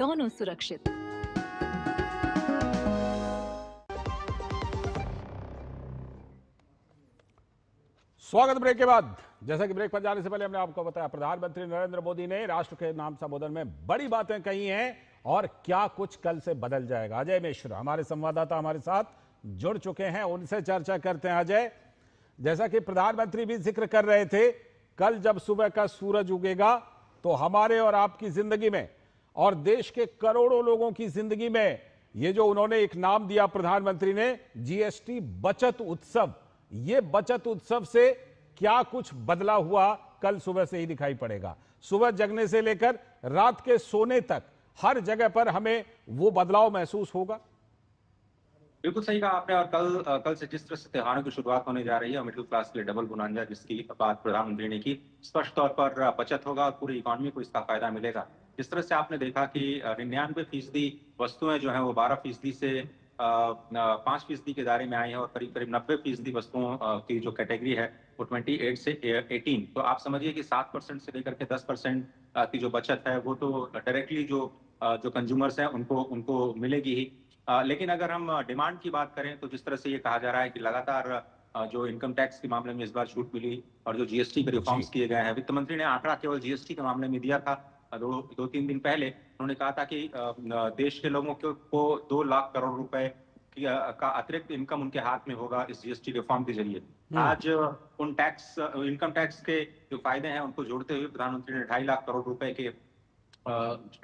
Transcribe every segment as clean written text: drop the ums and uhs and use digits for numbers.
दोनों सुरक्षित। स्वागत ब्रेक के बाद। जैसा कि ब्रेक पर जाने से पहले हमने आपको बताया, प्रधानमंत्री नरेंद्र मोदी ने राष्ट्र के नाम संबोधन में बड़ी बातें कही हैं और क्या कुछ कल से बदल जाएगा। अजय मिश्र हमारे संवाददाता हमारे साथ जुड़ चुके हैं, उनसे चर्चा करते हैं। अजय, जैसा कि प्रधानमंत्री भी जिक्र कर रहे थे, कल जब सुबह का सूरज उगेगा तो हमारे और आपकी जिंदगी में और देश के करोड़ों लोगों की जिंदगी में ये जो उन्होंने एक नाम दिया प्रधानमंत्री ने, जीएसटी बचत उत्सव, ये बचत उत्सव से क्या कुछ बदला हुआ कल सुबह से ही दिखाई पड़ेगा। सुबह जगने से लेकर रात के सोने तक हर जगह पर हमें वो बदलाव महसूस होगा। बिल्कुल सही कहा आपने। और कल से जिस तरह से त्योहारों की शुरुआत होने जा रही है, मिडिल क्लास के लिए डबल बोनांजा जिसकी बात प्रधानमंत्री ने की, स्पष्ट तौर पर बचत होगा और पूरी इकोनॉमी को इसका फायदा मिलेगा। जिस तरह से आपने देखा कि 99% वस्तुएं जो है वो 12% से 5% के दायरे में आई है और करीब करीब 90% वस्तुओं की जो कैटेगरी है वो 28 से 18। तो आप समझिए कि 7% से लेकर के 10% की जो बचत है वो तो डायरेक्टली जो कंज्यूमर्स हैं उनको उनको मिलेगी ही। लेकिन अगर हम डिमांड की बात करें तो जिस तरह से ये कहा जा रहा है कि लगातार जो इनकम टैक्स के मामले में इस बार छूट मिली और जो जीएसटी के रिफॉर्म्स जी। किए गए हैं, वित्त मंत्री ने आंकड़ा केवल जीएसटी के मामले में दिया था। दो तीन दिन पहले उन्होंने कहा था कि देश के लोगों को 2 लाख करोड़ रुपए का अतिरिक्त इनकम उनके हाथ में होगा इस जीएसटी रिफॉर्म के जरिए। आज उन इनकम टैक्स के जो फायदे हैं उनको जोड़ते हुए प्रधानमंत्री ने 2.5 लाख करोड़ रुपए के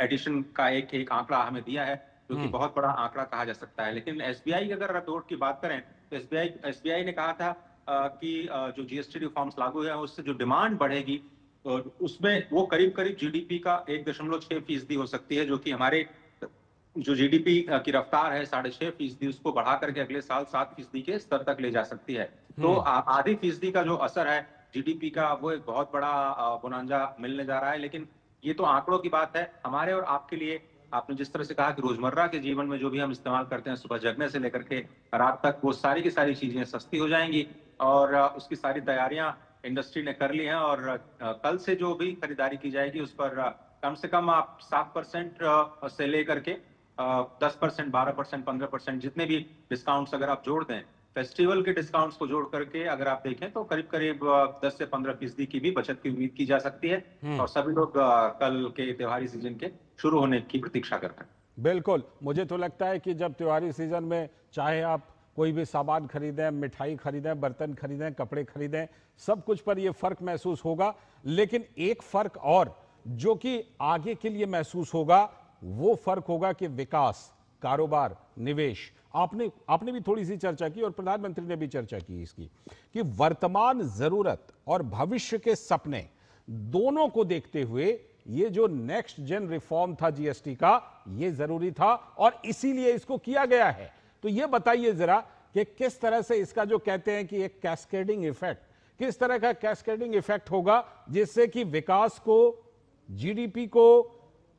एडिशन का एक आंकड़ा हमें दिया है, जो कि बहुत बड़ा आंकड़ा कहा जा सकता है। लेकिन एसबीआई की अगर रिपोर्ट की बात करें तो एसबीआई ने कहा था कि जो जीएसटी रिफॉर्म्स लागू है उससे जो डिमांड बढ़ेगी उसमें वो करीब करीब जीडीपी का 1.6% हो सकती है, जो कि हमारे जो जीडीपी की रफ्तार है 6.5%, उसको बढ़ा करके अगले साल 7% के स्तर तक ले जा सकती है। तो आधी फीसदी का जो असर है जीडीपी का, वो एक बहुत बड़ा बोनांजा मिलने जा रहा है। लेकिन ये तो आंकड़ों की बात है। हमारे और आपके लिए, आपने जिस तरह से कहा कि रोजमर्रा के जीवन में जो भी हम इस्तेमाल करते हैं सुबह जगने से लेकर के रात तक, वो सारी की सारी चीजें सस्ती हो जाएंगी और उसकी सारी तैयारियां इंडस्ट्री ने कर ली हैं। और कल से जो भी खरीदारी की जाएगी उस पर कम से कम आप 7% से लेकर के 10%, 12%, 15% जितने भी डिस्काउंट्स अगर आप जोड़ दें, फेस्टिवल के डिस्काउंट्स को जोड़ करके अगर आप देखें तो करीब करीब 10 से 15% की भी बचत की उम्मीद की जा सकती है। और सभी लोग कल के त्योहारी सीजन के शुरू होने की प्रतीक्षा करते हैं। बिल्कुल, मुझे तो लगता है कि जब त्योहारी सीजन में चाहे आप कोई भी सामान खरीदें, मिठाई खरीदें, बर्तन खरीदें, कपड़े खरीदें, सब कुछ पर यह फर्क महसूस होगा। लेकिन एक फर्क और जो कि आगे के लिए महसूस होगा, वो फर्क होगा कि विकास, कारोबार, निवेश। आपने भी थोड़ी सी चर्चा की और प्रधानमंत्री ने भी चर्चा की इसकी, कि वर्तमान जरूरत और भविष्य के सपने दोनों को देखते हुए ये जो नेक्स्ट जेन रिफॉर्म था जीएसटी का, ये जरूरी था और इसीलिए इसको किया गया है। तो ये बताइए जरा कि किस तरह से इसका जो कहते हैं कि एक कैस्केडिंग इफेक्ट, किस तरह का कैस्केडिंग इफेक्ट होगा जिससे कि विकास को, जीडीपी को,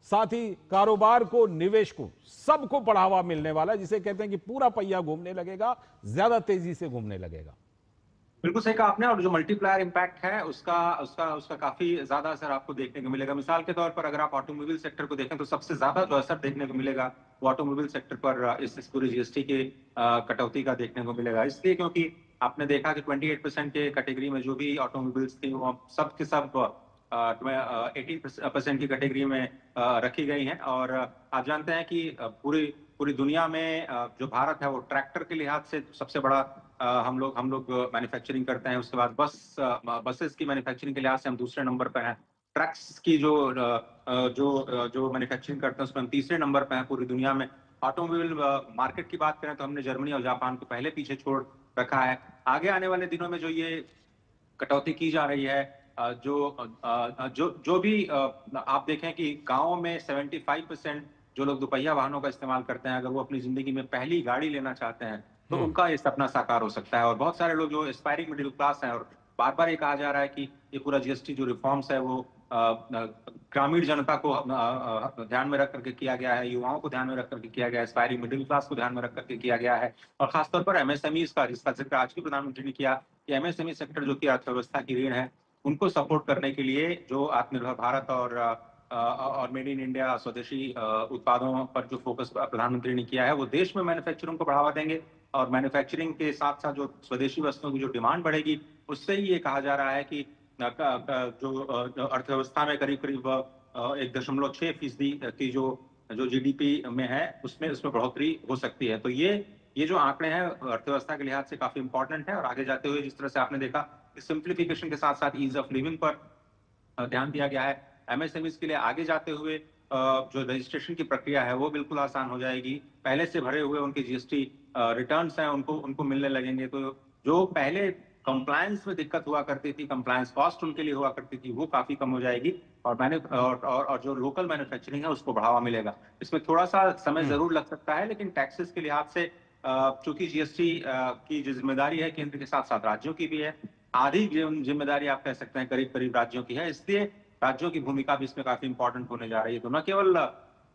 साथ ही कारोबार को, निवेश को, सबको बढ़ावा मिलने वाला है, जिसे कहते हैं कि पूरा पहिया घूमने लगेगा, ज्यादा तेजी से घूमने लगेगा। बिल्कुल सही कहा आपने। और जो मल्टीप्लायर इम्पैक्ट है उसका उसका उसका काफी ज्यादा असर आपको देखने को मिलेगा। मिसाल के तौर पर अगर आप ऑटोमोबाइल सेक्टर को देखें तो सबसे ज्यादा जो असर देखने को मिलेगा वो ऑटोमोबाइल सेक्टर पर इस पूरी जीएसटी के कटौती का देखने को मिलेगा। इसलिए क्योंकि आपने देखा कि 28% के कैटेगरी में जो भी ऑटोमोबाइल्स थी वो सब के सब 18% की कैटेगरी में रखी गई हैं। और आप जानते हैं कि पूरी पूरी दुनिया में जो भारत है वो ट्रैक्टर के लिहाज से सबसे बड़ा हम लोग मैन्युफैक्चरिंग करते हैं। उसके बाद बसेस की मैन्युफैक्चरिंग के लिहाज से हम दूसरे नंबर पर हैं। ट्रक्स की जो मैन्युफैक्चरिंग करते हैं उसमें हम तीसरे नंबर पर हैं पूरी दुनिया में। ऑटोमोबाइल मार्केट की बात करें तो हमने जर्मनी और जापान को पहले पीछे छोड़ रखा है। आगे आने वाले दिनों में जो ये कटौती की जा रही है, जो भी आप देखें कि गाँव में 75% जो लोग दोपहिया वाहनों का इस्तेमाल करते हैं, अगर वो अपनी जिंदगी में पहली गाड़ी लेना चाहते हैं तो उनका ये सपना साकार हो सकता है। और बहुत सारे लोग जो एस्पायरिंग मिडिल क्लास हैं, और बार बार ये कहा जा रहा है कि ये पूरा जीएसटी जो रिफॉर्म्स है वो ग्रामीण जनता को ध्यान में रख करके किया गया है, युवाओं को ध्यान में रख करके किया गया है, एस्पायरिंग मिडिल क्लास को ध्यान में रख करके किया गया है। और खासतौर पर एमएसएमईज का, जिसका जिक्र आज की प्रधानमंत्री ने किया कि एमएसएमई सेक्टर जो कि अर्थव्यवस्था की रीढ़ है, उनको सपोर्ट करने के लिए जो आत्मनिर्भर भारत और और मेड इन इंडिया स्वदेशी उत्पादों पर जो फोकस प्रधानमंत्री ने किया है, वो देश में मैन्युफैक्चरिंग को बढ़ावा देंगे और मैन्युफैक्चरिंग के साथ साथ जो स्वदेशी वस्तुओं की जो डिमांड बढ़ेगी, उससे ही ये कहा जा रहा है कि जो अर्थव्यवस्था में करीब करीब 1.6% की जो जीडीपी में है, उसमें बढ़ोतरी हो सकती है। तो ये जो आंकड़े हैं अर्थव्यवस्था के लिहाज से काफी इंपॉर्टेंट है और आगे जाते हुए जिस तरह से आपने देखा कि सिंप्लीफिकेशन के साथ साथ ईज ऑफ लिविंग पर ध्यान दिया गया है। एमएसएमईज के लिए आगे जाते हुए जो रजिस्ट्रेशन की प्रक्रिया है वो बिल्कुल आसान हो जाएगी। पहले से भरे हुए उनके जीएसटी रिटर्न्स हैं उनको मिलने लगेंगे। तो जो पहले कंप्लायंस में दिक्कत हुआ करती थी, कंप्लायंस कॉस्ट उनके लिए हुआ करती थी, वो काफी कम हो जाएगी और जो लोकल मैन्युफैक्चरिंग है उसको बढ़ावा मिलेगा। इसमें थोड़ा सा समय जरूर लग सकता है, लेकिन टैक्सेस के लिहाज से चूंकि जीएसटी की जो जिम्मेदारी है केंद्र के साथ साथ राज्यों की भी है, आधी जिम्मेदारी आप कह सकते हैं करीब करीब राज्यों की है, इसलिए राज्यों की भूमिका भी इसमें काफी इंपॉर्टेंट होने जा रही है। तो न केवल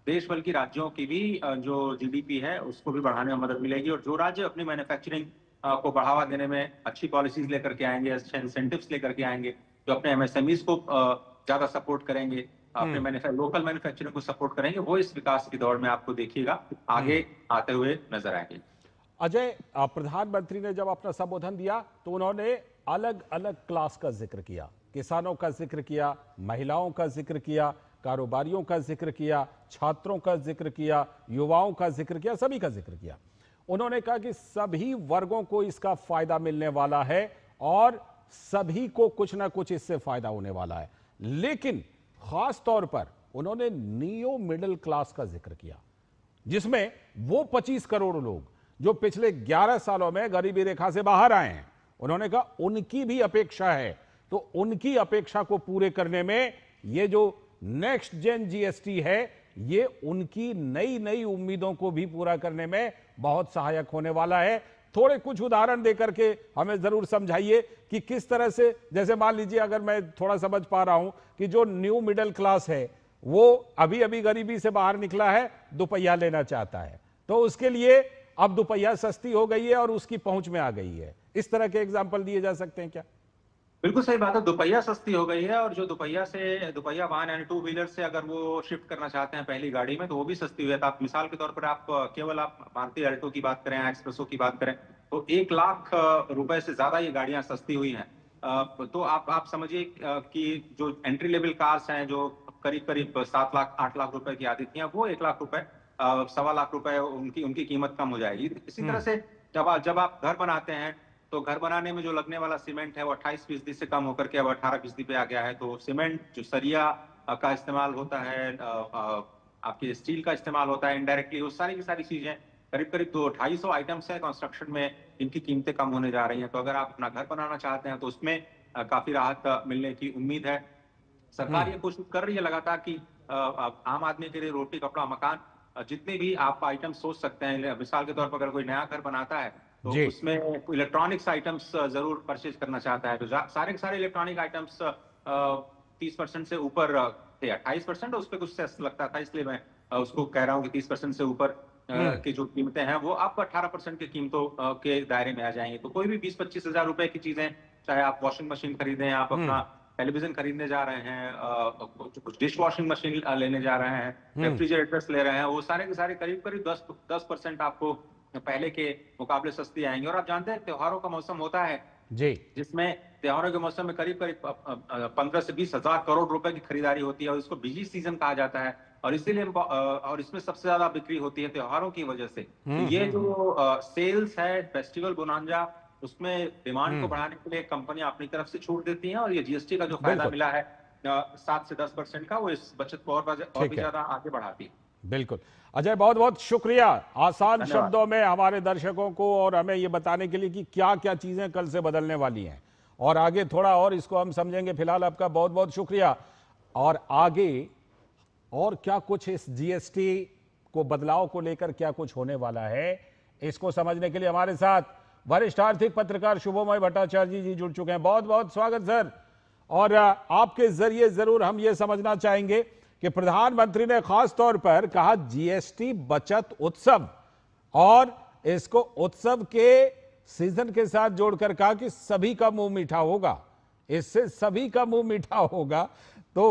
देश बल्कि राज्यों की भी जो जीडीपी है उसको भी बढ़ाने में मदद मिलेगी और जो राज्य अपनी मैन्युफैक्चरिंग को बढ़ावा देने में अच्छी पॉलिसीज लेकर के आएंगे, अच्छे इंसेंटिव्स लेकर के आएंगे, जो अपने एमएसएमईज को ज्यादा सपोर्ट करेंगे, अपने लोकल मैन्युफैक्चरिंग को सपोर्ट करेंगे, वो इस विकास की दौड़ में आपको देखिएगा आगे आते हुए नजर आएंगे। अजय, प्रधानमंत्री ने जब अपना संबोधन दिया तो उन्होंने अलग अलग क्लास का जिक्र किया, किसानों का जिक्र किया, महिलाओं का जिक्र किया, कारोबारियों का जिक्र किया, छात्रों का जिक्र किया, युवाओं का जिक्र किया, सभी का जिक्र किया। उन्होंने कहा कि सभी वर्गों को इसका फायदा मिलने वाला है और सभी को कुछ ना कुछ इससे फायदा होने वाला है। लेकिन खास तौर पर उन्होंने नियो मिडिल क्लास का जिक्र किया, जिसमें वो 25 करोड़ लोग जो पिछले 11 सालों में गरीबी रेखा से बाहर आए हैं, उन्होंने कहा उनकी भी अपेक्षा है। तो उनकी अपेक्षा को पूरे करने में ये जो नेक्स्ट जेन जीएसटी है, ये उनकी नई नई उम्मीदों को भी पूरा करने में बहुत सहायक होने वाला है। थोड़े कुछ उदाहरण देकर के हमें जरूर समझाइए कि किस तरह से, जैसे मान लीजिए अगर मैं थोड़ा समझ पा रहा हूं कि जो न्यू मिडिल क्लास है वो अभी अभी गरीबी से बाहर निकला है, दुपहिया लेना चाहता है, तो उसके लिए अब दुपहिया सस्ती हो गई है और उसकी पहुंच में आ गई है। इस तरह के एग्जाम्पल दिए जा सकते हैं क्या? बिल्कुल सही बात है, दुपहिया सस्ती हो गई है और जो दुपहिया वाहन यानी टू व्हीलर से अगर वो शिफ्ट करना चाहते हैं पहली गाड़ी में, तो वो भी सस्ती हुई है। तो आप मिसाल के तौर पर आप मारुति अल्टो की बात करें, एक्सप्रेसो की बात करें, तो 1 लाख रुपए से ज्यादा ये गाड़ियां सस्ती हुई हैं। तो आप समझिए कि जो एंट्री लेवल कार्स हैं जो करीब करीब 7 लाख 8 लाख रुपए की आती थी, वो 1 लाख रुपए 1.25 लाख रुपए उनकी कीमत कम हो जाएगी। इसी तरह से जब आप घर बनाते हैं तो घर बनाने में जो लगने वाला सीमेंट है वो 28% से कम होकर के अब 18% पे आ गया है। तो सीमेंट, जो सरिया का इस्तेमाल होता है, आपके स्टील का इस्तेमाल होता है इनडायरेक्टली, वो सारी की सारी चीजें करीब करीब 200-250 आइटम्स है कंस्ट्रक्शन में, इनकी कीमतें कम होने जा रही हैं। तो अगर आप अपना घर बनाना चाहते हैं तो उसमें काफी राहत मिलने की उम्मीद है। सरकार ये कोशिश कर रही है लगातार कि आम आदमी के लिए रोटी, कपड़ा, मकान, जितने भी आप आइटम सोच सकते हैं, मिसाल के तौर पर अगर कोई नया घर बनाता है तो उसमें इलेक्ट्रॉनिक्स आइटम्स जरूर परचेज करना चाहता है, तो सारे के सारे इलेक्ट्रॉनिक आइटम्स 30% से ऊपर थे, 28% उस पर कुछ सेस लगता था, इसलिए मैं उसको कह रहा हूँ कि 30% से ऊपर की जो कीमतें हैं वो आपको 18% की कीमतों के दायरे में आ जाएंगे। तो कोई भी 20-25 हजार रुपए की चीजें, चाहे आप वॉशिंग मशीन खरीदें, आप अपना टेलीविजन खरीदने जा रहे हैं, कुछ डिश वॉशिंग मशीन लेने जा रहे हैं, रेफ्रिजरेटर्स ले रहे हैं, वो सारे के सारे करीब करीब 10% आपको पहले के मुकाबले सस्ती आएंगे। और आप जानते हैं त्योहारों का मौसम होता है जी, जिसमें त्योहारों के मौसम में करीब करीब 15 से 20 हजार करोड़ रुपए की खरीदारी होती है और इसको बिजी सीजन कहा जाता है और इसीलिए और इसमें सबसे ज्यादा बिक्री होती है त्योहारों की वजह से। तो ये जो सेल्स है, फेस्टिवल बोनांजा, उसमें डिमांड को बढ़ाने के लिए कंपनियां अपनी तरफ से छूट देती हैं और ये जीएसटी का जो फायदा मिला है 7 से 10% का, वो इस बचत को और भी ज्यादा आगे बढ़ाती है। बिल्कुल अजय, बहुत बहुत शुक्रिया आसान शब्दों में हमारे दर्शकों को और हमें ये बताने के लिए कि क्या क्या चीजें कल से बदलने वाली हैं और आगे थोड़ा और इसको हम समझेंगे। फिलहाल आपका बहुत बहुत शुक्रिया। और आगे और क्या कुछ इस जीएसटी को बदलाव को लेकर क्या कुछ होने वाला है, इसको समझने के लिए हमारे साथ वरिष्ठ आर्थिक पत्रकार शुभमय भट्टाचार्य जी जुड़ चुके हैं। बहुत बहुत स्वागत सर। और आपके जरिए जरूर हम ये समझना चाहेंगे कि प्रधानमंत्री ने खास तौर पर कहा जीएसटी बचत उत्सव, और इसको उत्सव के सीजन के साथ जोड़कर कहा कि सभी का मुंह मीठा होगा, इससे सभी का मुंह मीठा होगा। तो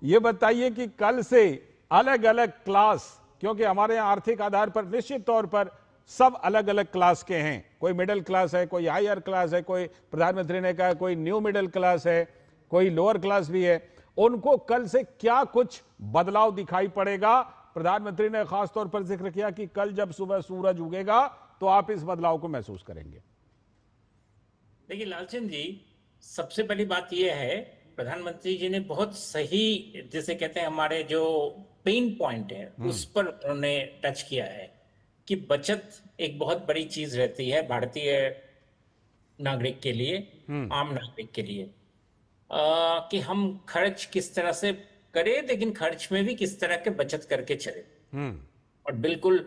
ये बताइए कि कल से अलग अलग क्लास, क्योंकि हमारे यहाँ आर्थिक आधार पर निश्चित तौर पर सब अलग अलग क्लास के हैं, कोई मिडिल क्लास है, कोई हायर क्लास है, कोई प्रधानमंत्री ने कहा कोई न्यू मिडिल क्लास है, कोई लोअर क्लास भी है, उनको कल से क्या कुछ बदलाव दिखाई पड़ेगा? प्रधानमंत्री ने खास तौर पर जिक्र किया कि कल जब सुबह सूरज उगेगा तो आप इस बदलाव को महसूस करेंगे। देखिए लालचंद जी, सबसे पहली बात यह है, प्रधानमंत्री जी ने बहुत सही, जैसे कहते हैं हमारे जो पेन पॉइंट है उस पर उन्होंने टच किया है कि बचत एक बहुत बड़ी चीज रहती है भारतीय नागरिक के लिए, आम नागरिक के लिए, कि हम खर्च किस तरह से करें, लेकिन खर्च में भी किस तरह के बचत करके चले। और बिल्कुल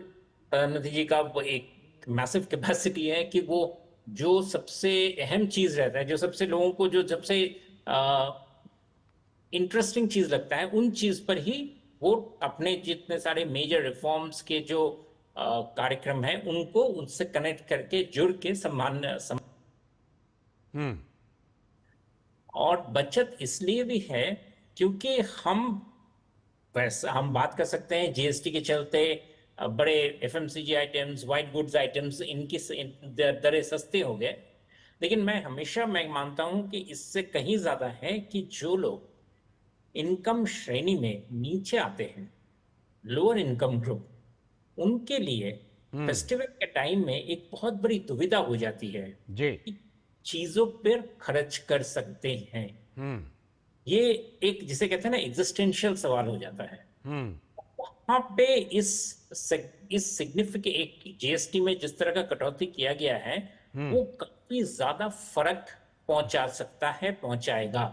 प्रधानमंत्री जी का वो एक मैसिव कैपेसिटी है कि वो जो सबसे अहम चीज रहता है, जो सबसे लोगों को जो सबसे इंटरेस्टिंग चीज लगता है, उन चीज पर ही वो अपने जितने सारे मेजर रिफॉर्म्स के जो कार्यक्रम है उनको उनसे कनेक्ट करके जुड़ के और बचत इसलिए भी है क्योंकि हम बात कर सकते हैं जीएसटी के चलते बड़े FMCG items, white goods items, इनकी दरें सस्ते हो गए, लेकिन मैं मानता हूं कि इससे कहीं ज्यादा है कि जो लोग इनकम श्रेणी में नीचे आते हैं, लोअर इनकम ग्रुप, उनके लिए फेस्टिवल के टाइम में एक बहुत बड़ी दुविधा हो जाती है जी, कि चीजों पर खर्च कर सकते हैं। ये एक जिसे कहते हैं ना एग्जिस्टेंशियल सवाल हो जाता है। वहां पे इस सिग्निफिकेंट एक जीएसटी में जिस तरह का कटौती किया गया है वो काफी ज्यादा फर्क पहुंचा सकता है, पहुंचाएगा।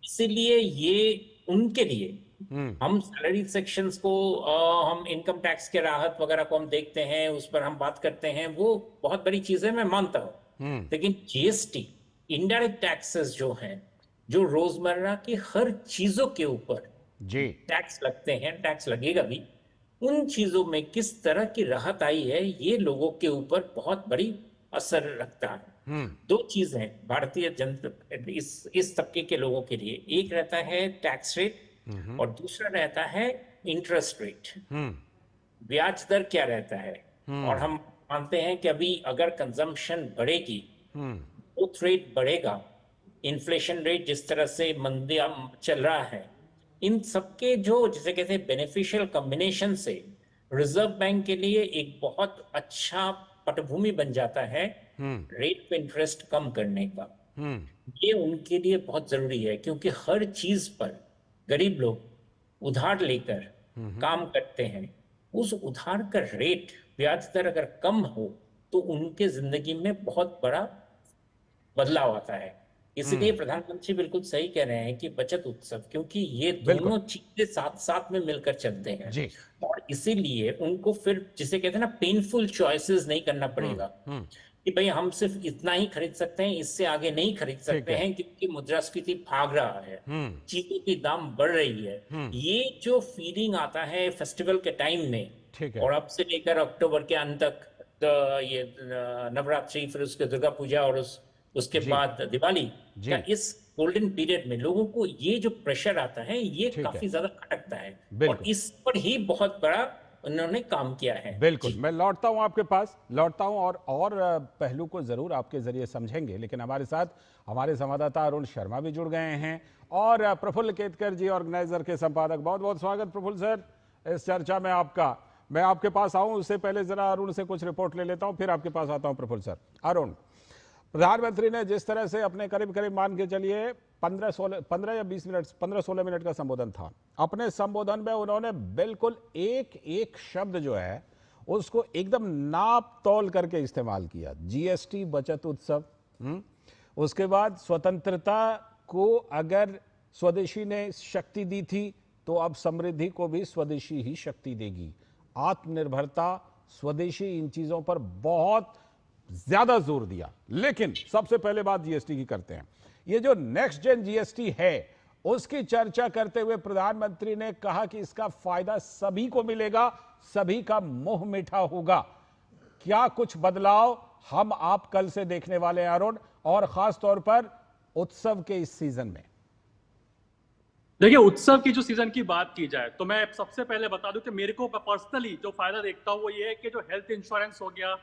इसीलिए ये उनके लिए हम सैलरी सेक्शंस को, हम इनकम टैक्स के राहत वगैरह को हम देखते हैं, उस पर हम बात करते हैं, वो बहुत बड़ी चीज है, मैं मानता हूं। लेकिन जीएसटी, इनडायरेक्ट टैक्सेस जो हैं, जो रोजमर्रा की हर चीजों के ऊपर जी टैक्स लगते हैं, टैक्स लगेगा भी, उन चीजों में किस तरह की राहत आई है, ये लोगों के ऊपर बहुत बड़ी असर रखता है। दो चीज हैं भारतीय जनता, इस तबके के लोगों के लिए, एक रहता है टैक्स रेट और दूसरा रहता है इंटरेस्ट रेट, ब्याज दर क्या रहता है। और हम मानते हैं कि अभी अगर कंजम्पशन बढ़ेगी, ग्रोथ रेट बढ़ेगा, इन्फ्लेशन रेट जिस तरह से मंदिया चल रहा है, इन सबके जो जिसे कहते हैं बेनिफिशियल कॉम्बिनेशन से रिजर्व बैंक के लिए एक बहुत अच्छा पटभूमि बन जाता है रेट पे इंटरेस्ट कम करने का। ये उनके लिए बहुत जरूरी है क्योंकि हर चीज पर गरीब लोग उधार लेकर काम करते हैं। उस उधार का रेट, ब्याज दर अगर कम हो तो उनके जिंदगी में बहुत बड़ा बदलाव आता है। इसलिए प्रधानमंत्री बिल्कुल सही कह रहे हैं कि बचत उत्सव, क्योंकि ये दोनों चीजें साथ साथ में मिलकर चलते हैं जी। और इसीलिए उनको फिर जिसे कहते हैं ना पेनफुल चॉइसेस नहीं करना पड़ेगा कि भाई हम सिर्फ इतना ही खरीद सकते हैं, इससे आगे नहीं खरीद सकते हैं क्योंकि मुद्रास्फीति भाग रहा है, चीजों की दाम बढ़ रही है। ये जो फीलिंग आता है फेस्टिवल के टाइम में, और अब से लेकर अक्टूबर के अंत तक ये नवरात्रि, फिर उसके दुर्गा पूजा और उसके बाद दिवाली का इस गोल्डन पीरियड में लोगों को ये जो प्रेशर आता है ये काफी ज्यादा खटकता है और इस पर ही बहुत बड़ा उन्होंने काम किया है। बिल्कुल, मैं लौटता हूं आपके पास, लौटता हूं और पहलू को जरूर आपके जरिए समझेंगे, लेकिन हमारे साथ हमारे संवाददाता अरुण शर्मा भी जुड़ गए हैं और प्रफुल्ल केतकर जी, ऑर्गेनाइजर के संपादक। बहुत बहुत स्वागत प्रफुल्ल सर इस चर्चा में आपका। मैं आपके पास आऊं उससे पहले जरा अरुण से कुछ रिपोर्ट ले लेता हूं, फिर आपके पास आता हूं प्रफुल्ल सर। अरुण, प्रधानमंत्री ने जिस तरह से अपने करीब करीब मान के चलिए 15 या 20 मिनट, 15-16 मिनट का संबोधन था, अपने संबोधन में उन्होंने बिल्कुल एक एक शब्द जो है उसको एकदम नाप तौल करके इस्तेमाल किया। जीएसटी, बचत उत्सव, उसके बाद स्वतंत्रता को अगर स्वदेशी ने शक्ति दी थी तो अब समृद्धि को भी स्वदेशी ही शक्ति देगी। आत्मनिर्भरता, स्वदेशी, इन चीजों पर बहुत ज्यादा जोर दिया। लेकिन सबसे पहले बात जीएसटी की करते हैं। ये जो नेक्स्ट जेन जीएसटी है उसकी चर्चा करते हुए प्रधानमंत्री ने कहा कि इसका फायदा सभी को मिलेगा, सभी का मुंह मीठा होगा। क्या कुछ बदलाव हम आप कल से देखने वाले हैं अरुण, और खास तौर पर उत्सव के इस सीजन में? देखिए, उत्सव की जो सीजन की बात की जाए तो मैं सबसे पहले बता दूं कि मेरे को पर्सनली जो फायदा देखता हूं वो ये है कि जो हेल्थ इंश्योरेंस हो गया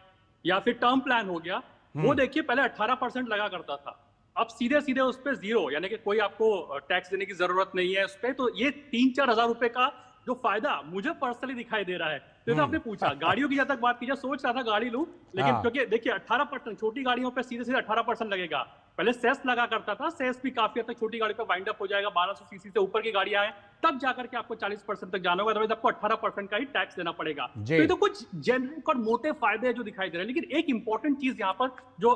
या फिर टर्म प्लान हो गया, वो देखिए पहले 18% लगा करता था, अब सीधे सीधे उस पर 0, यानी कि कोई आपको टैक्स देने की जरूरत नहीं है उस पर। तो ये 3-4 हजार रुपए का जो फायदा मुझे पर्सनली दिखाई दे रहा है। तो आपने पूछा गाड़ियों की जब तक बात की जाए, सोच रहा था गाड़ी लूं, लेकिन हाँ। क्योंकि देखिए 18% छोटी गाड़ियों पे सीधे सीधे 18% लगेगा। पहले सेस लगा करता था, सेस भी काफी हद तक छोटी गाड़ी पे वाइंड अप हो जाएगा, 1200 सीसी से ऊपर की गाड़ियां हैं तब जाकर के आपको 40% तक जाना होगा, अदरवाइज आपको 18% का ही टैक्स देना पड़ेगा। तो जी। ये तो कुछ जेनरिक और मोटे फायदे हैं जो दिखाई दे रहे हैं, लेकिन एक इंपॉर्टेंट चीज यहाँ पर जो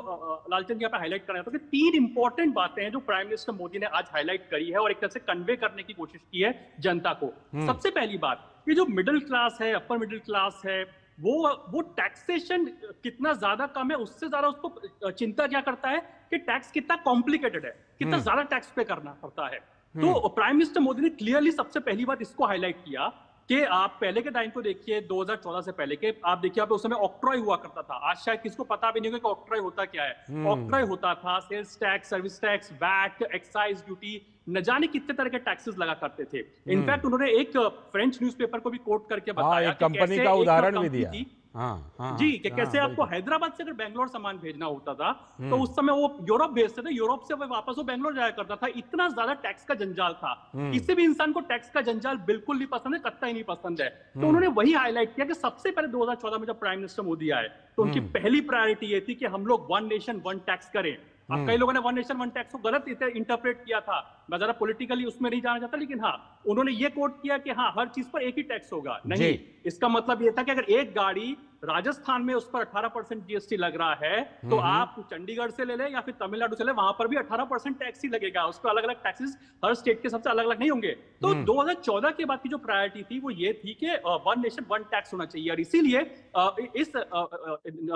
लालचंद यहाँ पे हाईलाइट करना चाहता हूं कि 3 इंपॉर्टेंट बातें हैं जो प्राइम मिनिस्टर मोदी ने आज हाईलाइट करी है और एक तरह से कन्वे करने की कोशिश की है जनता को। सबसे पहली बात, ये जो मिडिल क्लास है, अपर मिडिल क्लास है, वो टैक्सेशन कितना ज्यादा कम है उससे ज्यादा उसको चिंता क्या करता है कि टैक्स कितना कॉम्प्लिकेटेड है, कितना ज्यादा टैक्स पे करना पड़ता है। तो प्राइम मिनिस्टर मोदी ने क्लियरली सबसे पहली बात इसको हाईलाइट किया कि आप पहले के टाइम को देखिए, 2014 से पहले के आप देखिए, आप उस समय ऑक्ट्रॉय हुआ करता था, आज शायद किसको पता भी नहीं होगा कि ऑक्ट्रॉय होता क्या है। ऑक्ट्रॉय होता था sales tax, service tax, VAT, excise duty, न जाने कितने तरह के टैक्सेस लगा करते थे। इनफैक्ट उन्होंने एक फ्रेंच न्यूज़पेपर को भी कोट करके बताया एक कि कंपनी कैसे का एक उदाहरण भी कंपनी दिया। थी हाँ, जी, कि कैसे आपको बिल्कुल। हैदराबाद से अगर बैंगलोर सामान भेजना होता था तो उस समय वो यूरोप भेजते थे, यूरोप से वो वापस वो बैंगलोर जाया करता था, इतना ज्यादा टैक्स का जंजाल था। किसी भी इंसान को टैक्स का जंजाल बिल्कुल नहीं पसंद है, कतई नहीं पसंद है। तो उन्होंने वही हाईलाइट किया कि सबसे पहले 2014 में जब प्राइम मिनिस्टर मोदी आए तो उनकी पहली प्रायोरिटी ये थी कि हम लोग वन नेशन वन टैक्स करें। अब कई लोगों ने वन नेशन वन टैक्स को गलत इंटरप्रेट किया था, मैं जरा पॉलिटिकली उसमें नहीं जाना चाहता, लेकिन हाँ उन्होंने ये कोट किया कि हाँ हर चीज पर एक ही टैक्स होगा। नहीं, इसका मतलब ये था कि अगर एक गाड़ी राजस्थान में उस पर 18% जीएसटी लग रहा है तो आप चंडीगढ़ से ले लें या फिर तमिलनाडु से ले, वहां पर भी 18% टैक्स ही लगेगा। उस पर अलग अलग टैक्सेस हर स्टेट के सबसे अलग अलग नहीं होंगे। तो 2014 के बाद की जो प्रायोरिटी थी वो ये थी कि वन नेशन वन टैक्स होना चाहिए, और इसीलिए इस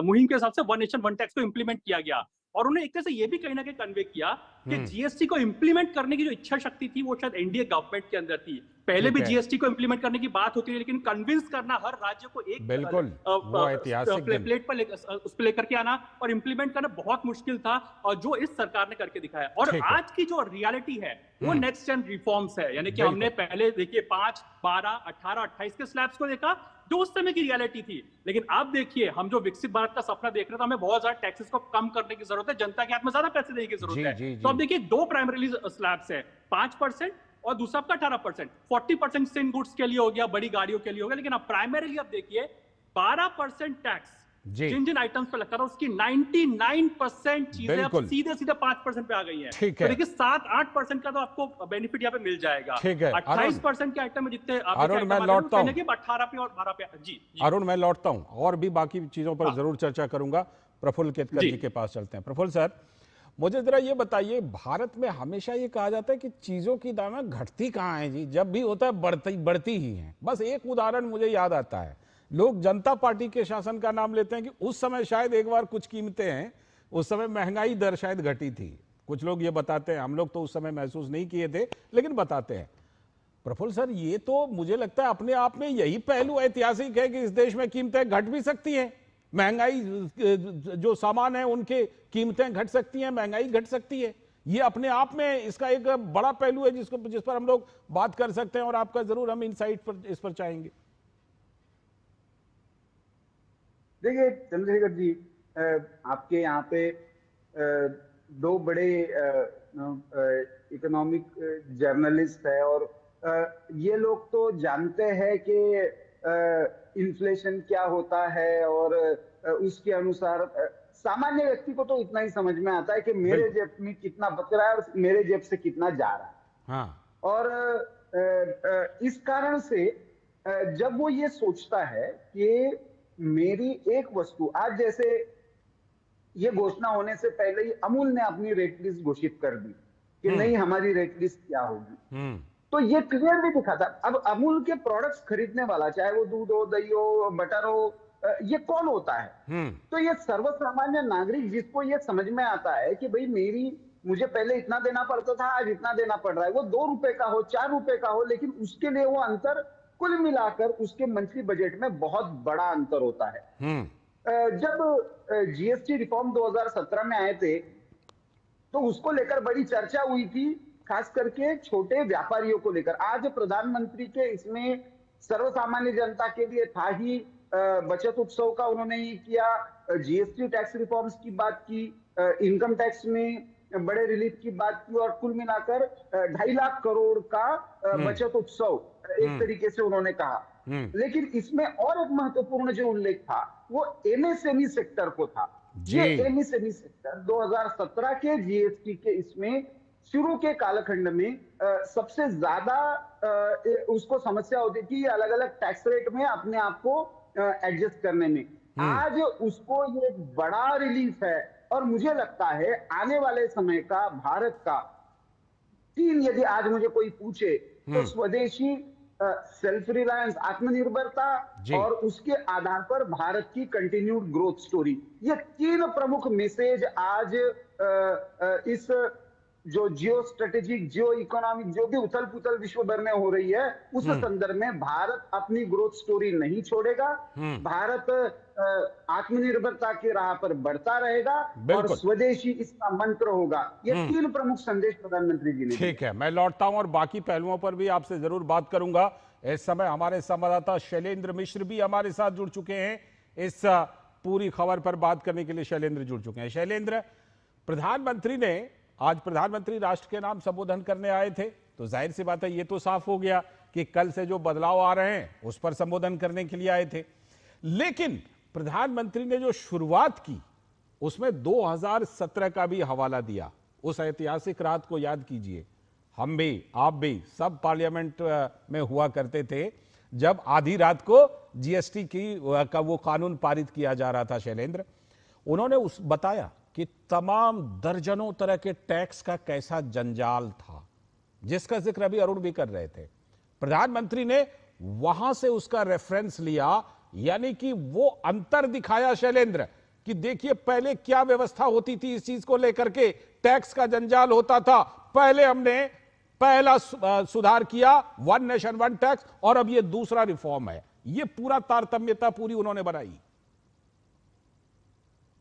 मुहिम के हिसाब से वन नेशन वन टैक्स को इंप्लीमेंट किया गया। और उन्हें एक तरह से ये भी कहीं ना कहीं कन्वे किया कि जीएसटी को इंप्लीमेंट करने की जो इच्छा शक्ति थी वो शायद एनडीए गवर्नमेंट के अंदर थी। पहले भी जीएसटी को इंप्लीमेंट करने की बात होती है, लेकिन कन्विंस करना हर राज्य को एक बिल्कुल वो ऐतिहासिक प्लेट पर उस पर लेकर के आना और इंप्लीमेंट करना बहुत मुश्किल था, और जो इस सरकार ने करके दिखाया। और आज की जो रियलिटी है वो नेक्स्ट जेन रिफॉर्म्स है, यानी कि हमने पहले देखिए 5, 12, 18, 28 के स्लैब्स को देखा जो उस समय की रियलिटी थी, लेकिन अब देखिए हम जो विकसित भारत का सपना देख रहे थे, हमें बहुत ज्यादा टैक्सेस को कम करने की जरूरत है, जनता के हाथ में ज्यादा पैसे देने की जरूरत है। तो अब देखिए 2 प्राइमरी स्लैब्स है, 5% और दूसरा आपका 18%। 40% सिंह गुड्स के लिए हो गया, बड़ी गाड़ियों के लिए हो गया, लेकिन अब प्राइमरीली अब देखिए 12% टैक्स जिन जिन आइटम्स पे लगता था उसकी 99% चीजें अब सीधे सीधे 5% पे आ गई हैं। तो देखिए 7-8% का तो आपको बेनिफिट यहाँ पे मिल जाएगा। 28% के आइटम में जितने अरुण मैं लौटता हूँ 18 पे और 12 पे। जी अरुण मैं लौटता हूँ और भी बाकी चीजों पर जरूर चर्चा करूंगा। प्रफुल्ल केतकर जी के पास चलते हैं। प्रफुल्ल सर, मुझे जरा ये बताइए, भारत में हमेशा ये कहा जाता है कि चीजों की दामें घटती कहाँ है जी, जब भी होता है बढ़ती ही है। बस एक उदाहरण मुझे याद आता है, लोग जनता पार्टी के शासन का नाम लेते हैं कि उस समय शायद एक बार कुछ कीमतें हैं, उस समय महंगाई दर शायद घटी थी। कुछ लोग ये बताते हैं, हम लोग तो उस समय महसूस नहीं किए थे लेकिन बताते हैं। प्रफुल्ल सर, ये तो मुझे लगता है अपने आप में यही पहलू ऐतिहासिक है कि इस देश में कीमतें घट भी सकती हैं, महंगाई जो सामान है उनके कीमतें घट सकती हैं, महंगाई घट सकती है। ये अपने आप में इसका एक बड़ा पहलू है जिस पर हम लोग बात कर सकते हैं, और आपका जरूर हम इनसाइट पर इस पर चाहेंगे। देखिए चंद्रशेखर जी, आपके यहाँ पे 2 बड़े इकोनॉमिक जर्नलिस्ट है, और ये लोग तो जानते हैं कि इन्फ्लेशन क्या होता है, और उसके अनुसार सामान्य व्यक्ति को तो इतना ही समझ में आता है कि मेरे जेब में कितना बच रहा है और मेरे जेब से कितना जा रहा है। हाँ। और इस कारण से जब वो ये सोचता है कि मेरी एक वस्तु, आज जैसे ये घोषणा होने से पहले ही अमूल ने अपनी रेट लिस्ट घोषित कर दी कि नहीं हमारी रेट लिस्ट क्या होगी, तो ये क्लियरली दिखा था। अब अमूल के प्रोडक्ट्स खरीदने वाला, चाहे वो दूध हो, दही हो, बटर हो, ये कौन होता है? तो ये सर्वसामान्य नागरिक, जिसको ये समझ में आता है कि भाई मुझे पहले इतना देना पड़ता था, आज इतना देना पड़ रहा है, वो 2 रुपए का हो, 4 रुपए का हो, लेकिन उसके लिए वो अंतर कुल मिलाकर उसके मंथली बजट में बहुत बड़ा अंतर होता है। जब जीएसटी रिफॉर्म 2017 में आए थे तो उसको लेकर बड़ी चर्चा हुई थी, खास करके छोटे व्यापारियों को लेकर। आज प्रधानमंत्री के इसमें सर्वसामान्य जनता के लिए था ही बचत उत्सव का उन्होंने ही किया, जीएसटी टैक्स रिफॉर्म्स की बात की, इनकम टैक्स में बड़े रिलीफ की बात की, और कुल मिलाकर 2.5 लाख करोड़ का बचत उत्सव एक तरीके से उन्होंने कहा। लेकिन इसमें और एक महत्वपूर्ण जो उल्लेख था वो एमएसएमई सेक्टर को था। ये एमएसएमई सेक्टर 2017 के जीएसटी के इसमें शुरू के कालखंड में सबसे ज्यादा उसको समस्या होती थी अलग अलग टैक्स रेट में अपने आप को एडजस्ट करने में। आज उसको ये बड़ा रिलीफ है, और मुझे लगता है आने वाले समय का भारत का तीन, यदि आज मुझे कोई पूछे तो स्वदेशी, सेल्फ रिलायंस, आत्मनिर्भरता, और उसके आधार पर भारत की कंटिन्यूड ग्रोथ स्टोरी, ये तीन प्रमुख मैसेज आज इस जो जियो स्ट्रेटेजिक, जियो इकोनॉमिक, जो भी उथल पुथल विश्व भर में हो रही है, उस संदर्भ में भारत अपनी ग्रोथ स्टोरी नहीं छोड़ेगा। भारत आत्मनिर्भरता की राह पर बढ़ता रहेगा, और स्वदेशी इसका मंत्र होगा। ये तीन प्रमुख संदेश प्रधानमंत्री जी ने। ठीक है, मैं लौटता हूं और बाकी पहलुओं पर भी आपसे जरूर बात करूंगा। इस समय हमारे संवाददाता शैलेंद्र मिश्र भी हमारे साथ जुड़ चुके हैं। इस पूरी खबर पर बात करने के लिए शैलेंद्र जुड़ चुके हैं। शैलेंद्र, प्रधानमंत्री ने आज प्रधानमंत्री राष्ट्र के नाम संबोधन करने आए थे, तो जाहिर सी बात है ये तो साफ हो गया कि कल से जो बदलाव आ रहे हैं उस पर संबोधन करने के लिए आए थे। लेकिन प्रधानमंत्री ने जो शुरुआत की उसमें 2017 का भी हवाला दिया। उस ऐतिहासिक रात को याद कीजिए, हम भी, आप भी, सब पार्लियामेंट में हुआ करते थे जब आधी रात को जीएसटी का वो कानून पारित किया जा रहा था। शैलेंद्र, उन्होंने बताया कि तमाम दर्जनों तरह के टैक्स का कैसा जंजाल था, जिसका जिक्र अभी अरुण भी कर रहे थे। प्रधानमंत्री ने वहां से उसका रेफरेंस लिया, यानी कि वो अंतर दिखाया शैलेंद्र कि देखिए पहले क्या व्यवस्था होती थी इस चीज को लेकर के, टैक्स का जंजाल होता था। पहले हमने पहला सुधार किया, वन नेशन वन टैक्स, और अब ये दूसरा रिफॉर्म है। ये पूरा तारतम्यता पूरी उन्होंने बनाई।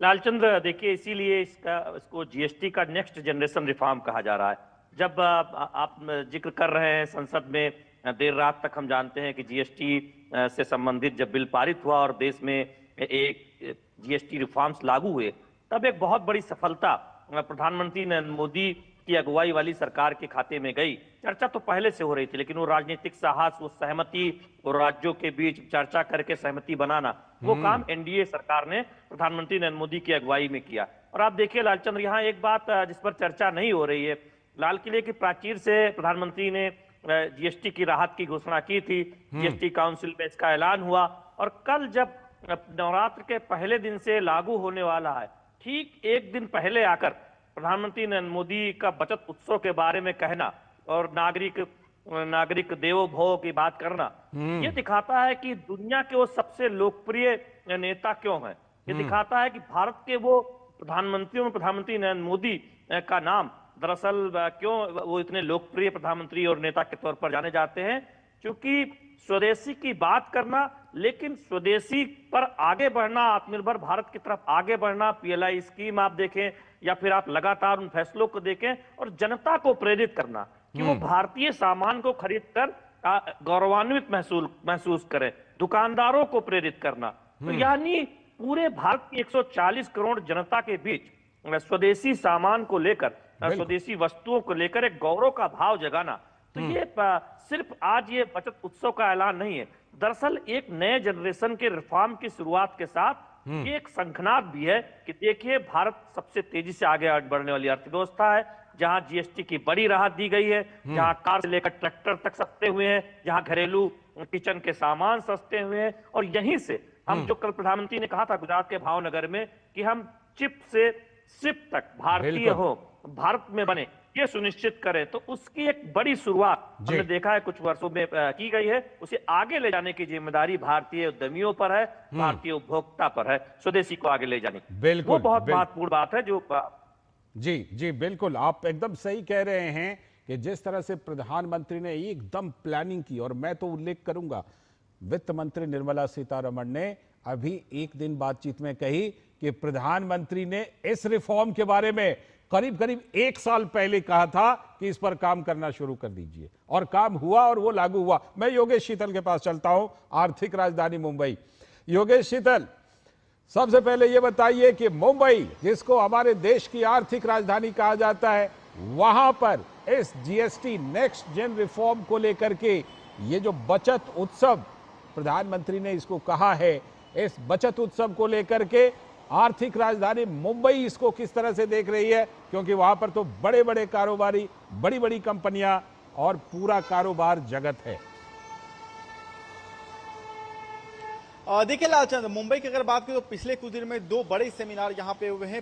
लालचंद्र, देखिए इसीलिए इसको जीएसटी का नेक्स्ट जनरेशन रिफॉर्म कहा जा रहा है। जब आप जिक्र कर रहे हैं संसद में देर रात तक, हम जानते हैं कि जीएसटी से संबंधित जब बिल पारित हुआ और देश में एक जीएसटी रिफॉर्म्स लागू हुए, तब एक बहुत बड़ी सफलता प्रधानमंत्री नरेंद्र मोदी की अगुवाई वाली सरकार के खाते में गई। चर्चा तो पहले से हो रही थी, लेकिन वो राजनीतिक साहस, वो सहमति, और राज्यों के बीच चर्चा करके सहमति बनाना, वो काम एनडीए सरकार ने प्रधानमंत्री नरेंद्र मोदी की अगुवाई में किया। और आप देखिए लालचंद्र, यहाँ एक बात जिस पर चर्चा नहीं हो रही है, लाल किले की प्राचीर से प्रधानमंत्री ने जीएसटी की राहत की घोषणा की थी, जीएसटी काउंसिल में इसका ऐलान हुआ, और कल जब नवरात्र के पहले दिन से लागू होने वाला है, ठीक एक दिन पहले आकर प्रधानमंत्री नरेंद्र मोदी का बचत उत्सव के बारे में कहना और नागरिक देवो भव की बात करना, ये दिखाता है कि दुनिया के वो सबसे लोकप्रिय नेता क्यों हैं। ये दिखाता है कि भारत के वो प्रधानमंत्री नरेंद्र मोदी का नाम दरअसल क्यों वो इतने लोकप्रिय प्रधानमंत्री और नेता के तौर पर जाने जाते हैं, क्योंकि स्वदेशी की बात करना, लेकिन स्वदेशी पर आगे बढ़ना, आत्मनिर्भर भारत की तरफ आगे बढ़ना, पीएलआई स्कीम आप देखें या फिर आप लगातार उन फैसलों को देखें, और जनता को प्रेरित करना कि वो भारतीय सामान को खरीदकर गौरवान्वित महसूस करें, दुकानदारों को प्रेरित करना। तो यानी पूरे भारत की 140 करोड़ जनता के बीच स्वदेशी सामान को लेकर, स्वदेशी वस्तुओं को लेकर एक गौरव का भाव जगाना, तो ये सिर्फ आज ये बचत उत्सव का ऐलान नहीं है, दरअसल एक नए जनरेशन के रिफॉर्म की शुरुआत के साथ ये एक शंखनाद भी है कि देखिए भारत सबसे तेजी से आगे बढ़ने वाली अर्थव्यवस्था है, जहां जीएसटी की बड़ी राहत दी गई है, जहां कार से लेकर ट्रैक्टर तक सस्ते हुए हैं, जहां घरेलू किचन के सामान सस्ते हुए हैं, और यहीं से हम जो कल प्रधानमंत्री ने कहा था गुजरात के भावनगर में कि हम चिप से सिप तक भारतीय हो, भारत में बने, ये सुनिश्चित करें, तो उसकी एक बड़ी शुरुआत हमने देखा है कुछ वर्षों में की गई है। उसे आगे ले जाने की जिम्मेदारी भारतीय उद्यमियों पर है, भारतीय उपभोक्ता पर है, स्वदेशी को आगे ले जाने की। वो बहुत महत्वपूर्ण बात है जो जी बिल्कुल, आप एकदम सही कह रहे हैं कि जिस तरह से प्रधानमंत्री ने एकदम प्लानिंग की, और मैं तो उल्लेख करूंगा वित्त मंत्री निर्मला सीतारमण ने अभी एक दिन बातचीत में कही कि प्रधानमंत्री ने इस रिफॉर्म के बारे में करीब करीब 1 साल पहले कहा था कि इस पर काम करना शुरू कर दीजिए, और काम हुआ और वो लागू हुआ। मैं योगेश शीतल के पास चलता हूं, आर्थिक राजधानी मुंबई। योगेश शीतल, सबसे पहले ये बताइए कि मुंबई, जिसको हमारे देश की आर्थिक राजधानी कहा जाता है, वहां पर इस जीएसटी नेक्स्ट जेन रिफॉर्म को लेकर के ये जो बचत उत्सव प्रधानमंत्री ने इसको कहा है, इस बचत उत्सव को लेकर के आर्थिक राजधानी मुंबई इसको किस तरह से देख रही है? क्योंकि वहां पर तो बड़े बड़े कारोबारी, बड़ी बड़ी कंपनियां और पूरा कारोबार जगत है। देखिए लालचंद, मुंबई की अगर बात करें तो पिछले कुछ दिन में 2 बड़े सेमिनार यहाँ पे हुए हैं।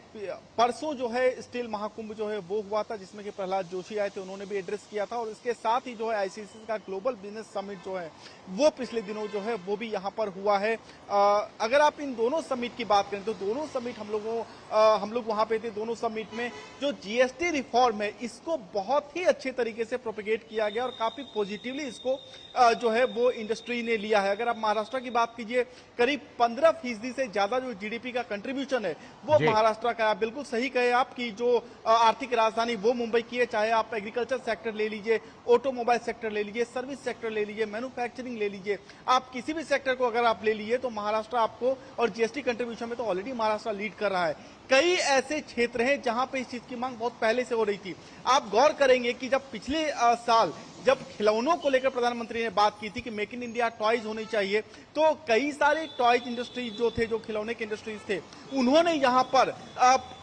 परसों जो है स्टील महाकुंभ जो है वो हुआ था, जिसमें कि प्रहलाद जोशी आए थे, उन्होंने भी एड्रेस किया था, और इसके साथ ही जो है आईसीसी का ग्लोबल बिजनेस समिट जो है वो पिछले दिनों जो है वो भी यहाँ पर हुआ है। अगर आप इन दोनों समिट की बात करें तो दोनों समिट हम लोग वहां पे थे। दोनों समिट में जो जीएसटी रिफॉर्म है इसको बहुत ही अच्छे तरीके से प्रोपेगेट किया गया और काफी पॉजिटिवली इसको जो है वो इंडस्ट्री ने लिया है। अगर आप महाराष्ट्र की बात कीजिए, करीब 15% से ज्यादा जो जीडीपी का कंट्रीब्यूशन है वो महाराष्ट्र का है। बिल्कुल सही कहे आप कि जो आर्थिक राजधानी वो मुंबई की है, चाहे आप एग्रीकल्चर सेक्टर ले लीजिए, ऑटोमोबाइल सेक्टर ले लीजिए, सर्विस सेक्टर ले लीजिए, मैन्युफैक्चरिंग ले लीजिए, आप किसी भी सेक्टर को अगर आप ले लीजिए तो महाराष्ट्र आपको, और जीएसटी कंट्रीब्यूशन में तो ऑलरेडी महाराष्ट्र लीड कर रहा है। कई ऐसे क्षेत्र हैं जहां पे इस चीज की मांग बहुत पहले से हो रही थी। आप गौर करेंगे कि जब पिछले साल जब खिलौनों को लेकर प्रधानमंत्री ने बात की थी कि मेक इन इंडिया टॉयज होनी चाहिए, तो कई सारे टॉयज इंडस्ट्रीज जो थे, जो खिलौने के इंडस्ट्रीज थे, उन्होंने यहां पर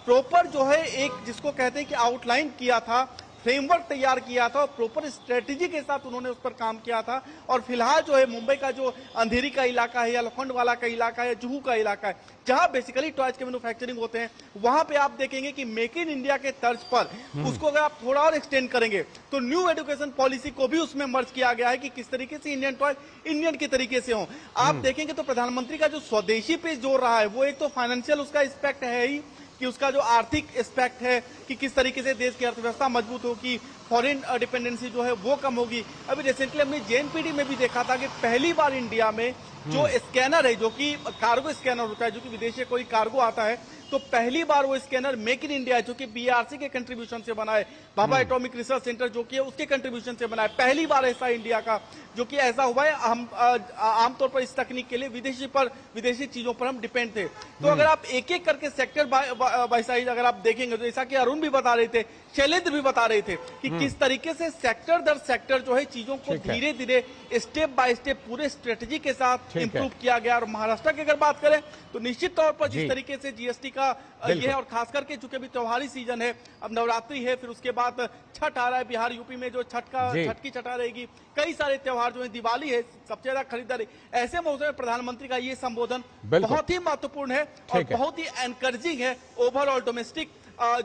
प्रॉपर जो है एक जिसको कहते हैं कि आउटलाइन किया था, फ्रेमवर्क तैयार किया था और प्रॉपर स्ट्रेटेजी के साथ उन्होंने उस पर काम किया था। और फिलहाल जो है मुंबई का जो अंधेरी का इलाका है या लोखंडवाला का इलाका है, जुहू का इलाका है, जहां बेसिकली टॉयज के मैन्युफैक्चरिंग होते हैं, वहां पे आप देखेंगे कि मेक इन इंडिया के तर्ज पर उसको अगर आप थोड़ा और एक्सटेंड करेंगे तो न्यू एजुकेशन पॉलिसी को भी उसमें मर्ज किया गया है कि किस तरीके से इंडियन टॉय इंडियन के तरीके से हो। आप देखेंगे तो प्रधानमंत्री का जो स्वदेशी पे जोर रहा है वो एक तो फाइनेंशियल उसका एस्पेक्ट है ही, कि उसका जो आर्थिक एस्पेक्ट है कि किस तरीके से देश की अर्थव्यवस्था मजबूत होगी, फॉरेन डिपेंडेंसी जो है वो कम होगी। अभी रिसेंटली हमने जेएनपीटी में भी देखा था कि पहली बार इंडिया में जो स्कैनर है, जो कि कार्गो स्कैनर होता है, जो कि विदेश से कोई कार्गो आता है तो पहली बार वो स्कैनर मेक इन इंडिया है, जो कि बीआरसी के कंट्रीब्यूशन से बना है, भाभा एटॉमिक रिसर्च सेंटर जो कि है उसके कंट्रीब्यूशन से बना है। पहली बार ऐसा इंडिया का जो कि ऐसा हुआ है। हम आमतौर पर इस तकनीक के लिए विदेशी चीजों पर हम डिपेंड थे। तो अगर आप एक एक करके सेक्टर बाय साइड अगर आप देखेंगे तो जैसा कि अरुण भी बता रहे थे, शैलेंद्र भी बता रहे थे कि किस तरीके से सेक्टर दर सेक्टर जो है चीजों को धीरे धीरे स्टेप बाय स्टेप पूरे स्ट्रेटेजी के साथ इंप्रूव किया गया। और महाराष्ट्र की अगर बात करें तो निश्चित तौर पर जिस तरीके से जीएसटी का ये है, और खास करके चूंकि अभी त्योहारी सीजन है, अब नवरात्रि है, फिर उसके बाद छठ आ रहा है, बिहार यूपी में जो छठ की छठा रहेगी, कई सारे त्योहार जो है, दिवाली है, सबसे ज्यादा खरीदारी, ऐसे मौसम में प्रधानमंत्री का ये संबोधन बहुत ही महत्वपूर्ण है और बहुत ही एनकरेजिंग है ओवरऑल डोमेस्टिक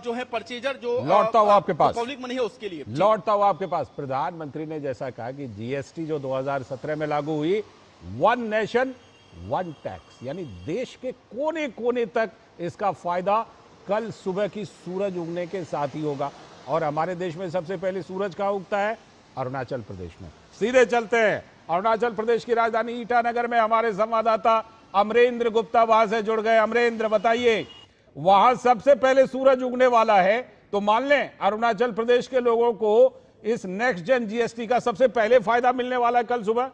जो है परचेजर जो लौटता हुआ आपके पास पब्लिक मनी है उसके लिए लौटता हुआ आपके पास। प्रधानमंत्री ने जैसा कहा कि जीएसटी जो 2017 में लागू हुई, वन नेशन वन टैक्स, यानी देश के कोने कोने तक इसका फायदा कल सुबह की सूरज उगने के साथ ही होगा। और हमारे देश में सबसे पहले सूरज कहाँ उगता है? अरुणाचल प्रदेश में। सीधे चलते हैं अरुणाचल प्रदेश की राजधानी ईटानगर में, हमारे संवाददाता अमरेंद्र गुप्ता वहां से जुड़ गए। अमरेंद्र, बताइए, वहां सबसे पहले सूरज उगने वाला है, तो मान लें अरुणाचल प्रदेश के लोगों को इस नेक्स्ट जेन जीएसटी का सबसे पहले फायदा मिलने वाला है कल सुबह?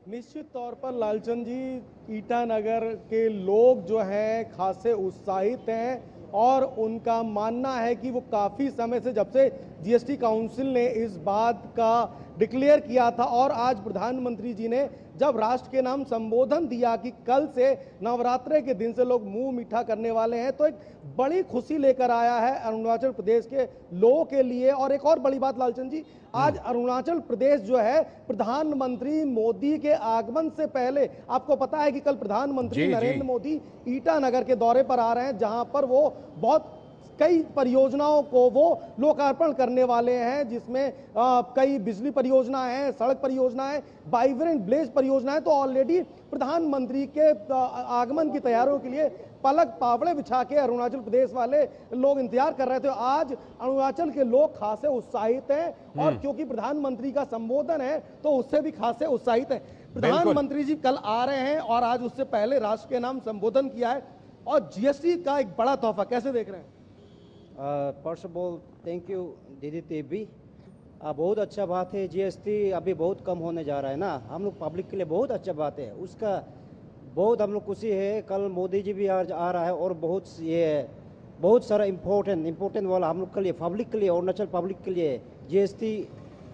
निश्चित तौर पर लालचंद जी, ईटानगर के लोग जो हैं खासे उत्साहित हैं और उनका मानना है कि वो काफ़ी समय से, जब से जीएसटी काउंसिल ने इस बात का डिक्लेयर किया था और आज प्रधानमंत्री जी ने जब राष्ट्र के नाम संबोधन दिया कि कल से नवरात्रे के दिन से लोग मुंह मीठा करने वाले हैं, तो एक बड़ी खुशी लेकर आया है अरुणाचल प्रदेश के लोगों के लिए। और एक और बड़ी बात लालचंद जी, आज अरुणाचल प्रदेश जो है प्रधानमंत्री मोदी के आगमन से पहले, आपको पता है कि कल प्रधानमंत्री नरेंद्र मोदी ईटानगर के दौरे पर आ रहे हैं, जहां पर वो बहुत कई परियोजनाओं को वो लोकार्पण करने वाले हैं, जिसमें कई बिजली परियोजना है, सड़क परियोजना है, वाइब्रेंट विलेज परियोजना है। तो ऑलरेडी प्रधानमंत्री के आगमन की तैयारियों के लिए पलक पावड़े बिछा के अरुणाचल प्रदेश वाले लोग इंतजार कर रहे थे। आज अरुणाचल के लोग खासे उत्साहित हैं और क्योंकि प्रधानमंत्री का संबोधन है तो उससे भी खासे उत्साहित हैं। प्रधानमंत्री जी कल आ रहे हैं और आज उससे पहले राष्ट्र के नाम संबोधन किया है। और जीएसटी का एक बड़ा तोहफा, कैसे देख रहे हैं? First of all thank you दीदी टीवी। बहुत अच्छा बात है, जीएसटी अभी बहुत कम होने जा रहा है ना, हम लोग पब्लिक के लिए बहुत अच्छा बात है, उसका बहुत हम लोग खुशी है। कल मोदी जी भी आज आ रहा है और बहुत सारा इम्पोर्टेंट वाला हम लोग के लिए, पब्लिक के लिए, अरुणाचल पब्लिक के लिए जीएसटी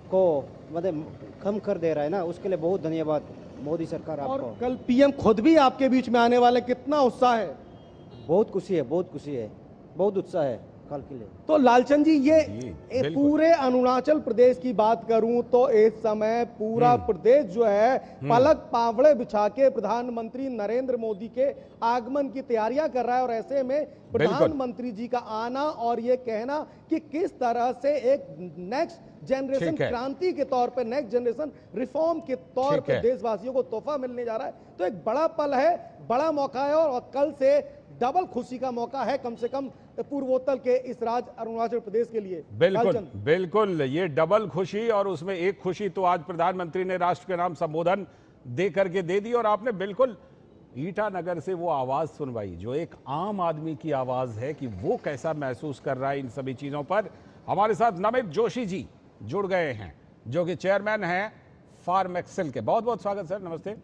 को मतलब कम कर दे रहा है ना, उसके लिए बहुत धन्यवाद मोदी सरकार आपको। और कल पीएम खुद भी आपके बीच में आने वाले, कितना उत्साह है? बहुत खुशी है, बहुत उत्साह है कल के लिए। तो लालचंद जी, ये पूरे अरुणाचल प्रदेश की बात करूं तो इस समय पूरा प्रदेश जो है पलक पावड़े बिछा के प्रधानमंत्री नरेंद्र मोदी के आगमन की तैयारियां कर रहा है। और ऐसे में प्रधानमंत्री जी का आना और ये कहना कि किस तरह से एक नेक्स्ट जनरेशन क्रांति के तौर पे, नेक्स्ट जनरेशन रिफॉर्म के तौर पे देशवासियों को तोहफा मिलने जा रहा है, तो एक बड़ा पल है, बड़ा मौका है। और कल से डबल खुशी का मौका है कम से कम पूर्वोत्तर के इस राज्य अरुणाचल प्रदेश के लिए। बिल्कुल ये डबल खुशी, और उसमें एक खुशी तो आज प्रधानमंत्री ने राष्ट्र के नाम संबोधन दे करके दे दी। और आपने बिल्कुल ईटानगर से वो आवाज सुनवाई जो एक आम आदमी की आवाज है कि वो कैसा महसूस कर रहा है इन सभी चीजों पर। हमारे साथ नमित जोशी जी जुड़ गए हैं जो कि चेयरमैन हैं फार्म एक्सेल के। बहुत बहुत स्वागत सर, नमस्ते।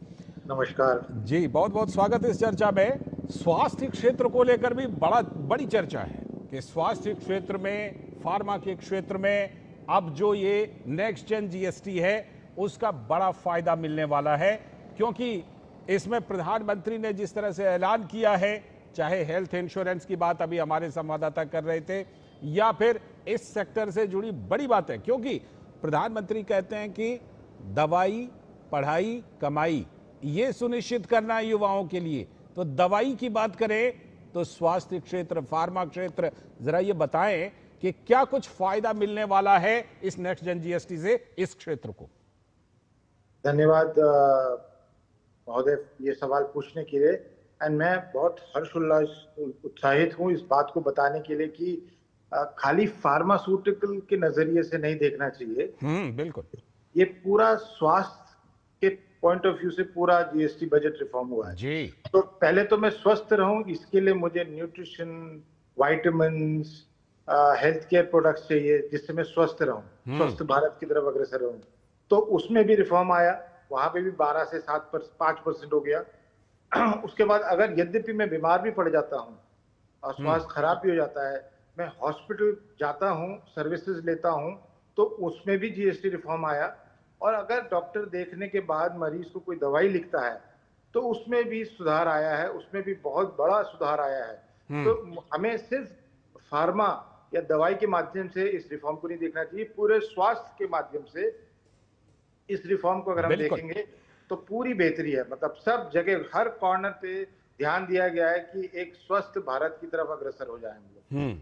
नमस्कार जी, बहुत बहुत स्वागत इस चर्चा में। स्वास्थ्य क्षेत्र को लेकर भी बड़ी चर्चा है कि स्वास्थ्य क्षेत्र में, फार्मा के क्षेत्र में अब जो ये नेक्स्ट जेन जीएसटी है उसका बड़ा फायदा मिलने वाला है, क्योंकि इसमें प्रधानमंत्री ने जिस तरह से ऐलान किया है, चाहे हेल्थ इंश्योरेंस की बात अभी हमारे संवाददाता कर रहे थे, या फिर इस सेक्टर से जुड़ी बड़ी बात है, क्योंकि प्रधानमंत्री कहते हैं कि दवाई, पढ़ाई, कमाई ये सुनिश्चित करना है युवाओं के लिए। तो दवाई की बात करें तो स्वास्थ्य क्षेत्र, फार्मा क्षेत्र, जरा ये बताएं कि क्या कुछ फायदा मिलने वाला है इस नेक्स्ट जेन जीएसटी से इस क्षेत्र को। धन्यवाद महोदय ये सवाल पूछने के लिए। एंड मैं बहुत हर्षोल्लास उत्साहित हूं इस बात को बताने के लिए कि खाली फार्मास्यूटिकल के नजरिए से नहीं देखना चाहिए। बिल्कुल, ये पूरा स्वास्थ्य के पॉइंट ऑफ व्यू से पूरा जीएसटी बजट रिफॉर्म हुआ है जी। तो पहले तो मैं स्वस्थ रहूं, इसके लिए मुझे nutrition, vitamins, health care products चाहिए जिससे मैं स्वस्थ रहूं, स्वस्थ भारत की तरफ अग्रसर रहूं। तो उसमें भी रिफॉर्म आया, वहां पे भी 12 से 5% हो गया। उसके बाद अगर यद्यपि मैं बीमार भी पड़ जाता हूं और स्वास्थ्य खराब भी हो जाता है, मैं हॉस्पिटल जाता हूं, सर्विसेज लेता हूं, तो उसमें भी जीएसटी रिफॉर्म आया। और अगर डॉक्टर देखने के बाद मरीज को कोई दवाई लिखता है तो उसमें भी सुधार आया है, उसमें भी बहुत बड़ा सुधार आया है। तो हमें सिर्फ फार्मा या दवाई के माध्यम से इस रिफॉर्म को नहीं देखना चाहिए, पूरे स्वास्थ्य के माध्यम से इस रिफॉर्म को अगर हम देखेंगे तो पूरी बेहतरी है। मतलब सब जगह, हर कॉर्नर पे ध्यान दिया गया है कि एक स्वस्थ भारत की तरफ अग्रसर हो जाए हम लोग।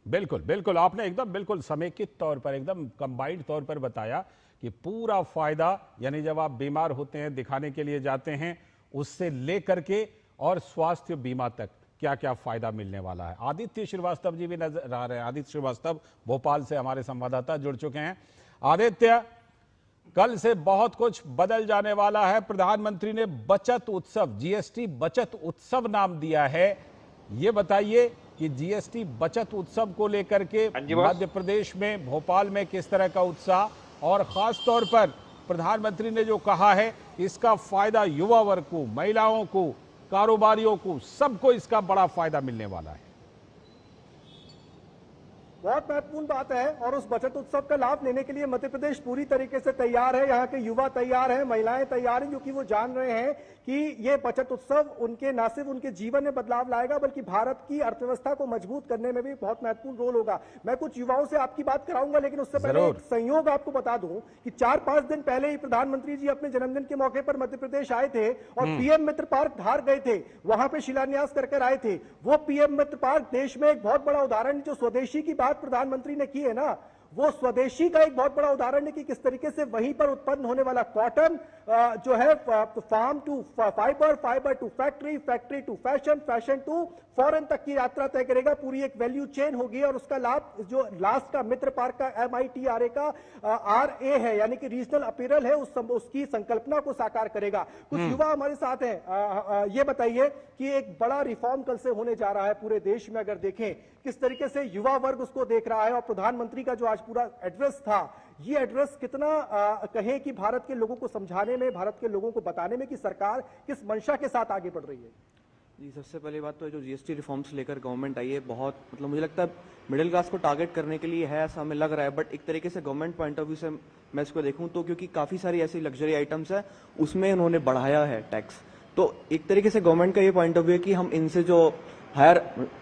बिल्कुल बिल्कुल, आपने एकदम बिल्कुल समेकित तौर पर, एकदम कंबाइंड तौर पर बताया कि पूरा फायदा, यानी जब आप बीमार होते हैं, दिखाने के लिए जाते हैं, उससे लेकर के और स्वास्थ्य बीमा तक क्या क्या फायदा मिलने वाला है। आदित्य श्रीवास्तव जी भी नजर आ रहे हैं। आदित्य श्रीवास्तव भोपाल से हमारे संवाददाता जुड़ चुके हैं। आदित्य, कल से बहुत कुछ बदल जाने वाला है। प्रधानमंत्री ने बचत उत्सव, जीएसटी बचत उत्सव नाम दिया है। ये बताइए कि जीएसटी बचत उत्सव को लेकर के मध्य प्रदेश में, भोपाल में किस तरह का उत्साह, और खास तौर पर प्रधानमंत्री ने जो कहा है इसका फायदा युवा वर्ग को, महिलाओं को, कारोबारियों को, सबको इसका बड़ा फायदा मिलने वाला है। बहुत महत्वपूर्ण बात है और उस बचत उत्सव का लाभ लेने के लिए मध्य प्रदेश पूरी तरीके से तैयार है। यहाँ के युवा तैयार हैं, महिलाएं तैयार हैं, क्योंकि वो जान रहे हैं कि ये बचत उत्सव उनके न सिर्फ उनके जीवन में बदलाव लाएगा बल्कि भारत की अर्थव्यवस्था को मजबूत करने में भी बहुत महत्वपूर्ण रोल होगा। मैं कुछ युवाओं से आपकी बात कराऊंगा, लेकिन उससे पहले एक संयोग आपको बता दूं कि 4-5 दिन पहले ही प्रधानमंत्री जी अपने जन्मदिन के मौके पर मध्य प्रदेश आए थे और पीएम मित्र पार्क धार गए थे, वहां पे शिलान्यास करके आए थे। वो पीएम मित्र पार्क देश में एक बहुत बड़ा उदाहरण, जो स्वदेशी की बात प्रधानमंत्री ने की है ना, वो स्वदेशी का एक बहुत बड़ा उदाहरण है कि किस तरीके से वहीं पर उत्पन्न होने वाला कॉटन जो है farm to fibre, fibre to factory, factory to fashion, fashion to foreign तक की यात्रा तय करेगा। पूरी एक वैल्यू चेन होगी और उसका लाभ जो लास्ट का मित्र पार्क का MITRA का RA है, यानी कि रीजनल अपीरल है, उसकी संकल्पना को साकार करेगा। कुछ युवा हमारे साथ हैं, ये बताइए कि एक बड़ा रिफॉर्म कल से होने जा रहा है पूरे देश में, अगर देखें किस तरीके से युवा वर्ग उसको देख रहा है, और प्रधानमंत्री का जो आज पूरा एड्रेस था, ये एड्रेस कितना कहें कि भारत के लोगों को समझाने में, भारत के लोगों को बताने में कि सरकार किस मंशा के साथ आगे बढ़ रही है। जी, सबसे पहली बात तो जो GST रिफॉर्म्स लेकर गवर्नमेंट आई है, बहुत मतलब मुझे लगता है मिडिल क्लास को टारगेट करने के लिए है, ऐसा हमें लग रहा है। बट एक तरीके से गवर्नमेंट पॉइंट ऑफ व्यू से मैं इसको देखूं तो क्योंकि काफ़ी सारी ऐसी लग्जरी आइटम्स है उसमें उन्होंने बढ़ाया है टैक्स, तो एक तरीके से गवर्नमेंट का ये पॉइंट ऑफ व्यू है कि हम इनसे जो हायर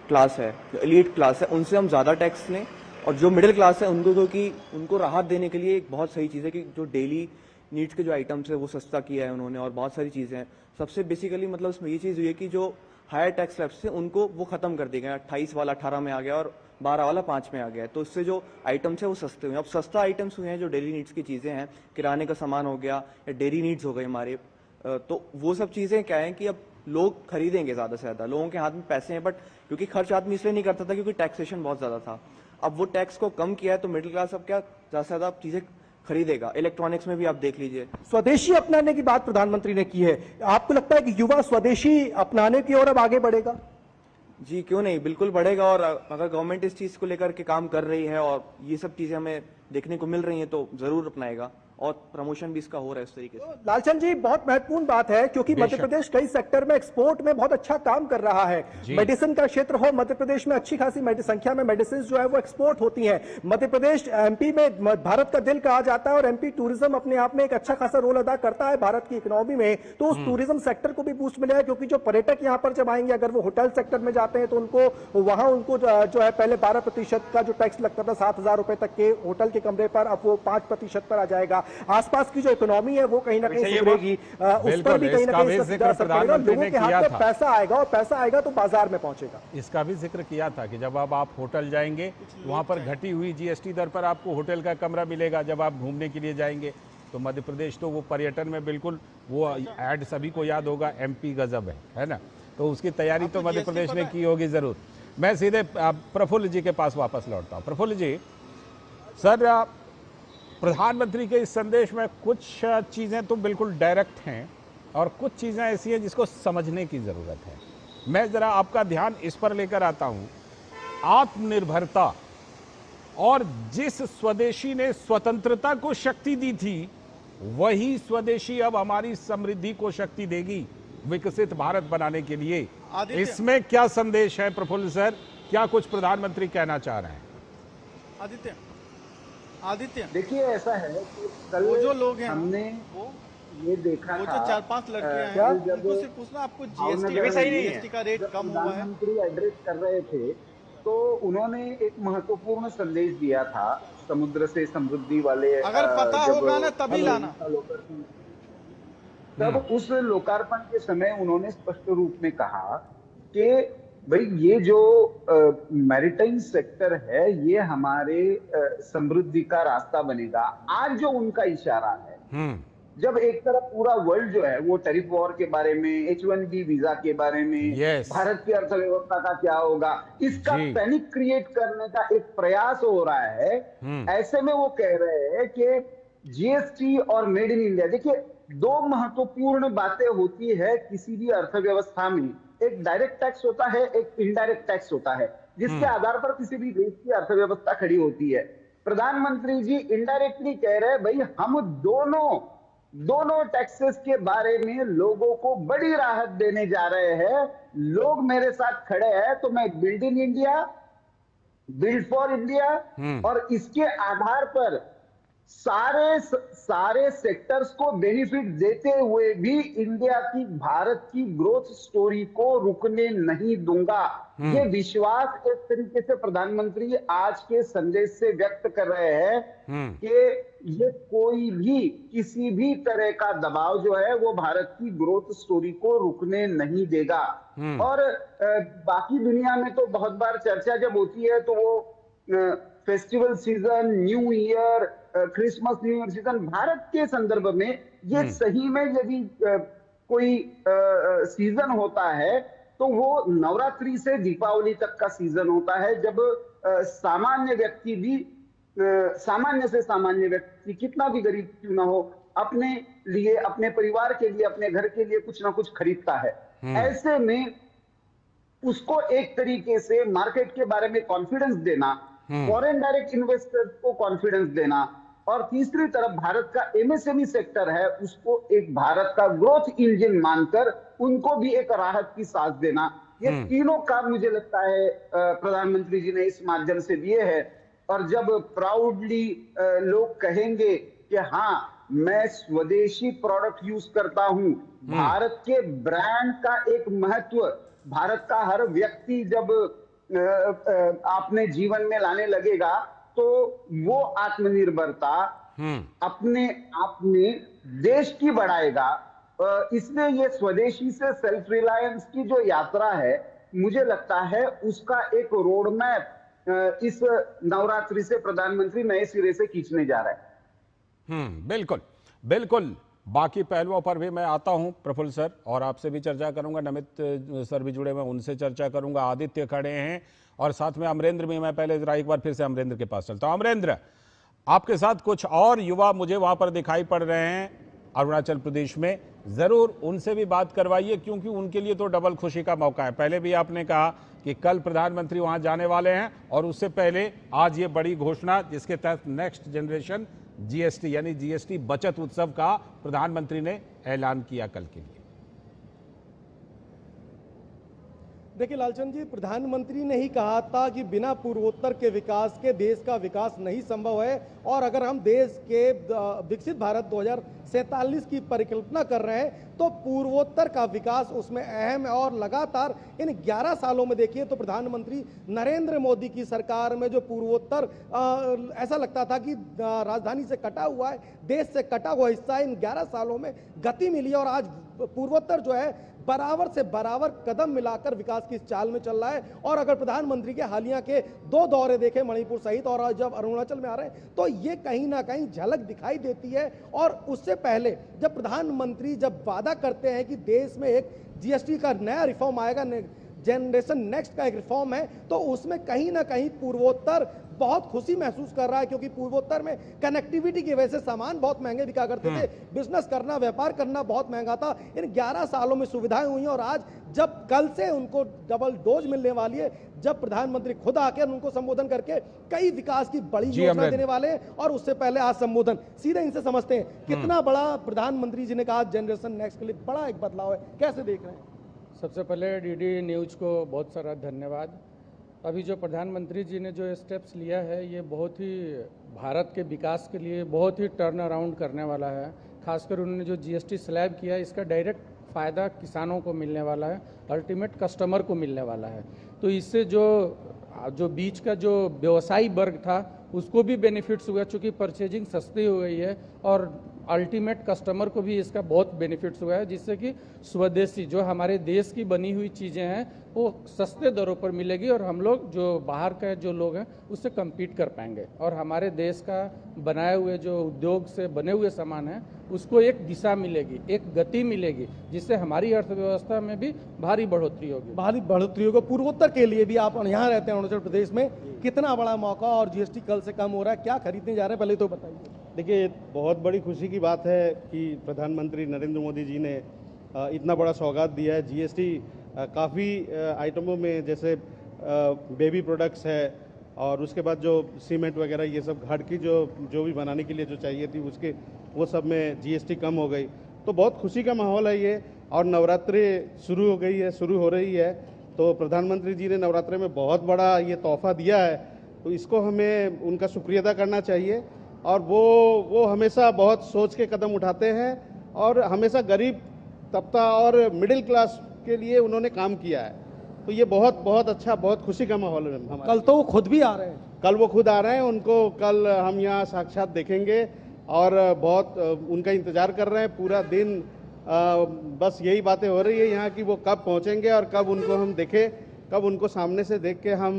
क्लास है, जो एलीट क्लास है, उनसे हम ज़्यादा टैक्स लें, और जो मिडिल क्लास है उनको, क्योंकि उनको राहत देने के लिए एक बहुत सही चीज़ है कि जो डेली नीड्स के जो आइटम्स है वो सस्ता किया है उन्होंने, और बहुत सारी चीज़ें हैं। सबसे बेसिकली मतलब इसमें ये चीज़ हुई है कि जो हायर टैक्स स्लैब्स थे उनको वो खत्म कर दिया गया, 28 वाला 18 में आ गया और 12 वाला 5 में आ गया, तो इससे जो आइटम्स है वो सस्ते हुए। अब सस्ता आइटम्स हुए हैं जो डेली नीड्स की चीज़ें हैं, किराने का सामान हो गया या डेयरी नीड्स हो गए हमारे, तो वो सब चीज़ें क्या है कि अब लोग खरीदेंगे ज़्यादा से ज़्यादा, लोगों के हाथ में पैसे हैं, बट क्योंकि खर्च आदमी इसलिए नहीं करता था क्योंकि टैक्सेशन बहुत ज़्यादा था। अब वो टैक्स को कम किया है तो मिडिल क्लास अब क्या ज़्यादा से ज़्यादा चीज़ें खरीदेगा। इलेक्ट्रॉनिक्स में भी आप देख लीजिए, स्वदेशी अपनाने की बात प्रधानमंत्री ने की है, आपको लगता है कि युवा स्वदेशी अपनाने की ओर अब आगे बढ़ेगा? जी क्यों नहीं, बिल्कुल बढ़ेगा। और अगर गवर्नमेंट इस चीज़ को लेकर के काम कर रही है और ये सब चीज़ें हमें देखने को मिल रही हैं तो ज़रूर अपनाएगा, और प्रमोशन भी इसका हो रहा है इस तरीके से। लालचंद जी, बहुत महत्वपूर्ण बात है क्योंकि मध्य प्रदेश कई सेक्टर में एक्सपोर्ट में बहुत अच्छा काम कर रहा है। मेडिसिन का क्षेत्र हो, मध्य प्रदेश में अच्छी खासी संख्या में मेडिसिन जो है वो एक्सपोर्ट होती हैं। मध्य प्रदेश MP में भारत का दिल कहा जाता है और MP टूरिज्म अपने आप में एक अच्छा खासा रोल अदा करता है भारत की इकोनॉमी में, तो उस टूरिज्म सेक्टर को भी बूस्ट मिलेगा क्योंकि जो पर्यटक यहाँ पर जब आएंगे, अगर वो होटल सेक्टर में जाते हैं तो उनको वहां उनको जो है पहले 12% का जो टैक्स लगता था 7,000 रुपए तक के होटल के कमरे पर, अब वो 5% पर आ जाएगा। आसपास की जो इकोनॉमी है वो कहीं ना कहीं सुधरेगी, उस पर भी कहीं ना कहीं लोगों के हाथ में पैसा आएगा, और पैसा आएगा तो बाजार में पहुंचेगा। इसका भी जिक्र किया था कि जब अब आप होटल जाएंगे वहां पर घटी हुई GST दर पर आपको होटल का कमरा मिलेगा जब आप घूमने के लिए जाएंगे। तो मध्य प्रदेश तो वो पर्यटन में बिल्कुल, वो ऐड सभी को याद होगा, MP गजब है ना, तो उसकी तैयारी तो मध्य प्रदेश ने की होगी जरूर। मैं सीधे प्रफुल्ल जी के पास वापस लौटता हूँ। प्रफुल्ल जी, सर प्रधानमंत्री के इस संदेश में कुछ चीज़ें तो बिल्कुल डायरेक्ट हैं और कुछ चीज़ें ऐसी हैं जिसको समझने की ज़रूरत है। मैं ज़रा आपका ध्यान इस पर लेकर आता हूँ, आत्मनिर्भरता, और जिस स्वदेशी ने स्वतंत्रता को शक्ति दी थी वही स्वदेशी अब हमारी समृद्धि को शक्ति देगी विकसित भारत बनाने के लिए। इसमें क्या संदेश है प्रफुल्ल सर, क्या कुछ प्रधानमंत्री कहना चाह रहे हैं? आदित्य देखिए, ऐसा है कि कल वो जो लोग हैं हमने ये देखा वो था, जो 4-5 लड़कियां हैं उनको सिर्फ पूछना, आपको GST का रेट कम हुआ है। प्रधानमंत्री एड्रेस कर रहे थे तो उन्होंने एक महत्वपूर्ण संदेश दिया था, समुद्र से समृद्धि वाले, अगर पता होगा ना तभी लाना। तब उस लोकार्पण के समय उन्होंने स्पष्ट रूप में कहा कि भाई ये जो मैरिटाइम सेक्टर है ये हमारे समृद्धि का रास्ता बनेगा। आज जो उनका इशारा है, जब एक तरफ पूरा वर्ल्ड जो है वो टैरिफ वॉर के बारे में, H1B वीजा के बारे में, भारत की अर्थव्यवस्था का क्या होगा, इसका पैनिक क्रिएट करने का एक प्रयास हो रहा है, ऐसे में वो कह रहे हैं कि GST और मेड इन इंडिया, देखिए दो महत्वपूर्ण बातें होती है किसी भी अर्थव्यवस्था में, एक डायरेक्ट टैक्स होता है, एक इनडायरेक्ट टैक्स होता है, जिसके आधार पर किसी भी देश की अर्थव्यवस्था खड़ी होती है। प्रधानमंत्री जी इनडायरेक्टली कह रहे हैं भाई हम दोनों टैक्सेस के बारे में लोगों को बड़ी राहत देने जा रहे हैं। लोग मेरे साथ खड़े हैं तो मैं build in India, build for India, और इसके आधार पर सारे सेक्टर्स को बेनिफिट देते हुए भी इंडिया की, भारत की ग्रोथ स्टोरी को रुकने नहीं दूंगा। ये विश्वास एक तरीके से प्रधानमंत्री आज के संदेश से व्यक्त कर रहे हैं कि ये कोई भी किसी भी तरह का दबाव जो है वो भारत की ग्रोथ स्टोरी को रुकने नहीं देगा। और बाकी दुनिया में तो बहुत बार चर्चा जब होती है तो वो festival season, new year, Christmas new year season, Bharat के संदर्भ में ये सही में यदि कोई सीजन होता है तो वो नवरात्रि से दीपावली तक का सीजन होता है, जब सामान्य व्यक्ति भी, सामान्य से सामान्य व्यक्ति कितना भी गरीब क्यों ना हो, अपने लिए, अपने परिवार के लिए, अपने घर के लिए कुछ ना कुछ खरीदता है। ऐसे में उसको एक तरीके से मार्केट के बारे में कॉन्फिडेंस देना, फॉरेन डायरेक्ट इन्वेस्टर्स को कॉन्फिडेंस देना, और तीसरी तरफ भारत का एमएसएमई सेक्टर है उसको एक भारत का ग्रोथ इंजन मानकर उनको भी एक राहत की सांस देना, ये तीनों काम मुझे लगता है प्रधानमंत्री जी ने इस माध्यम से दिए हैं। और जब प्राउडली लोग कहेंगे कि हाँ मैं स्वदेशी प्रोडक्ट यूज करता हूं, भारत के ब्रांड का एक महत्व भारत का हर व्यक्ति जब अपने जीवन में लाने लगेगा तो वो आत्मनिर्भरता अपने आप में देश की बढ़ाएगा। इसलिए ये स्वदेशी से सेल्फ रिलायंस की जो यात्रा है, मुझे लगता है उसका एक रोड मैप इस नवरात्रि से प्रधानमंत्री नए सिरे से खींचने जा रहा है। बिल्कुल बिल्कुल। बाकी पहलुओं पर भी मैं आता हूं प्रफुल्ल सर, और आपसे भी चर्चा करूंगा। नमित सर भी जुड़े, मैं उनसे चर्चा करूंगा। आदित्य खड़े हैं और साथ में अमरेंद्र भी। मैं पहले जरा एक बार फिर से अमरेंद्र के पास चलता हूं। अमरेंद्र, आपके साथ कुछ और युवा मुझे वहां पर दिखाई पड़ रहे हैं अरुणाचल प्रदेश में, जरूर उनसे भी बात करवाइए, क्योंकि उनके लिए तो डबल खुशी का मौका है। पहले भी आपने कहा कि कल प्रधानमंत्री वहां जाने वाले हैं, और उससे पहले आज ये बड़ी घोषणा जिसके तहत नेक्स्ट जनरेशन जीएसटी यानी जीएसटी बचत उत्सव का प्रधानमंत्री ने ऐलान किया कल के लिए। देखिए लालचंद जी, प्रधानमंत्री ने ही कहा था कि बिना पूर्वोत्तर के विकास के देश का विकास नहीं संभव है, और अगर हम देश के विकसित भारत 2047 की परिकल्पना कर रहे हैं तो पूर्वोत्तर का विकास उसमें अहम है। और लगातार इन 11 सालों में देखिए तो प्रधानमंत्री नरेंद्र मोदी की सरकार में जो पूर्वोत्तर ऐसा लगता था कि राजधानी से कटा हुआ है, देश से कटा हुआ हिस्सा, इन 11 सालों में गति मिली, और आज पूर्वोत्तर जो है बराबर से बराबर कदम मिलाकर विकास की चाल में चल रहा है। और अगर प्रधानमंत्री के हालिया के 2 दौरे देखें मणिपुर सहित, और जब अरुणाचल में आ रहे हैं, तो ये कहीं ना कहीं झलक दिखाई देती है। और उससे पहले जब प्रधानमंत्री जब वादा करते हैं कि देश में एक जीएसटी का नया रिफॉर्म आएगा, जनरेशन नेक्स्ट का एक रिफॉर्म है, तो उसमें कहीं ना कहीं पूर्वोत्तर बहुत खुशी महसूस कर रहा है, क्योंकि पूर्वोत्तर में कनेक्टिविटी की वजह से सामान बहुत महंगे बिका करते थे, बिजनेस करना, व्यापार करना बहुत महंगा था। इन 11 सालों में सुविधाएं हुई हैं, और आज जब कल से उनको डबल डोज मिलने वाली है, जब प्रधानमंत्री खुद आकर उनको संबोधन करके कई विकास की बड़ी योजना देने वाले हैं, और उससे पहले आज संबोधन सीधे इनसे समझते हैं कितना बड़ा प्रधानमंत्री जी ने कहा जनरेशन नेक्स्ट के लिए बड़ा एक बदलाव है, कैसे देख रहे हैं? सबसे पहले डीडी न्यूज़ को बहुत सारा धन्यवाद। अभी जो प्रधानमंत्री जी ने जो स्टेप्स लिया है, ये बहुत ही भारत के विकास के लिए बहुत ही टर्न अराउंड करने वाला है। खासकर उन्होंने जो जीएसटी स्लैब किया, इसका डायरेक्ट फ़ायदा किसानों को मिलने वाला है, अल्टीमेट कस्टमर को मिलने वाला है। तो इससे जो बीच का जो व्यवसायी वर्ग था उसको भी बेनिफिट्स हुआ, चूँकि परचेजिंग सस्ती हो गई है, और अल्टीमेट कस्टमर को भी इसका बहुत बेनिफिट्स हुआ है, जिससे कि स्वदेशी जो हमारे देश की बनी हुई चीज़ें हैं वो सस्ते दरों पर मिलेगी, और हम लोग जो बाहर के जो लोग हैं उससे compete कर पाएंगे, और हमारे देश का बनाए हुए जो उद्योग से बने हुए सामान हैं उसको एक दिशा मिलेगी, एक गति मिलेगी, जिससे हमारी अर्थव्यवस्था में भी भारी बढ़ोतरी होगी। भारी बढ़ोतरी होगी। पूर्वोत्तर के लिए भी आप यहाँ रहते हैं अरुणाचल प्रदेश में, कितना बड़ा मौका, और जीएसटी कल से कम हो रहा है, क्या खरीदने जा रहे हैं पहले तो बताइए। देखिए, बहुत बड़ी खुशी की बात है कि प्रधानमंत्री नरेंद्र मोदी जी ने इतना बड़ा सौगात दिया है। जीएसटी काफ़ी आइटमों में, जैसे बेबी प्रोडक्ट्स है, और उसके बाद जो सीमेंट वगैरह ये सब घर की जो भी बनाने के लिए जो चाहिए थी उसके वो सब में जीएसटी कम हो गई, तो बहुत खुशी का माहौल है ये। और नवरात्रि शुरू हो गई है, शुरू हो रही है, तो प्रधानमंत्री जी ने नवरात्रि में बहुत बड़ा ये तोहफा दिया है, तो इसको हमें उनका शुक्रिया अदा करना चाहिए। और वो हमेशा बहुत सोच के कदम उठाते हैं, और हमेशा गरीब तबका और मिडिल क्लास के लिए उन्होंने काम किया है, तो ये बहुत बहुत अच्छा, बहुत खुशी का माहौल है हमारा। कल तो वो खुद भी आ रहे हैं, कल वो खुद आ रहे हैं, उनको कल हम यहाँ साक्षात देखेंगे, और बहुत उनका इंतजार कर रहे हैं पूरा दिन। बस यही बातें हो रही है यहाँ की, वो कब पहुँचेंगे और कब उनको हम देखें, कब उनको सामने से देख के हम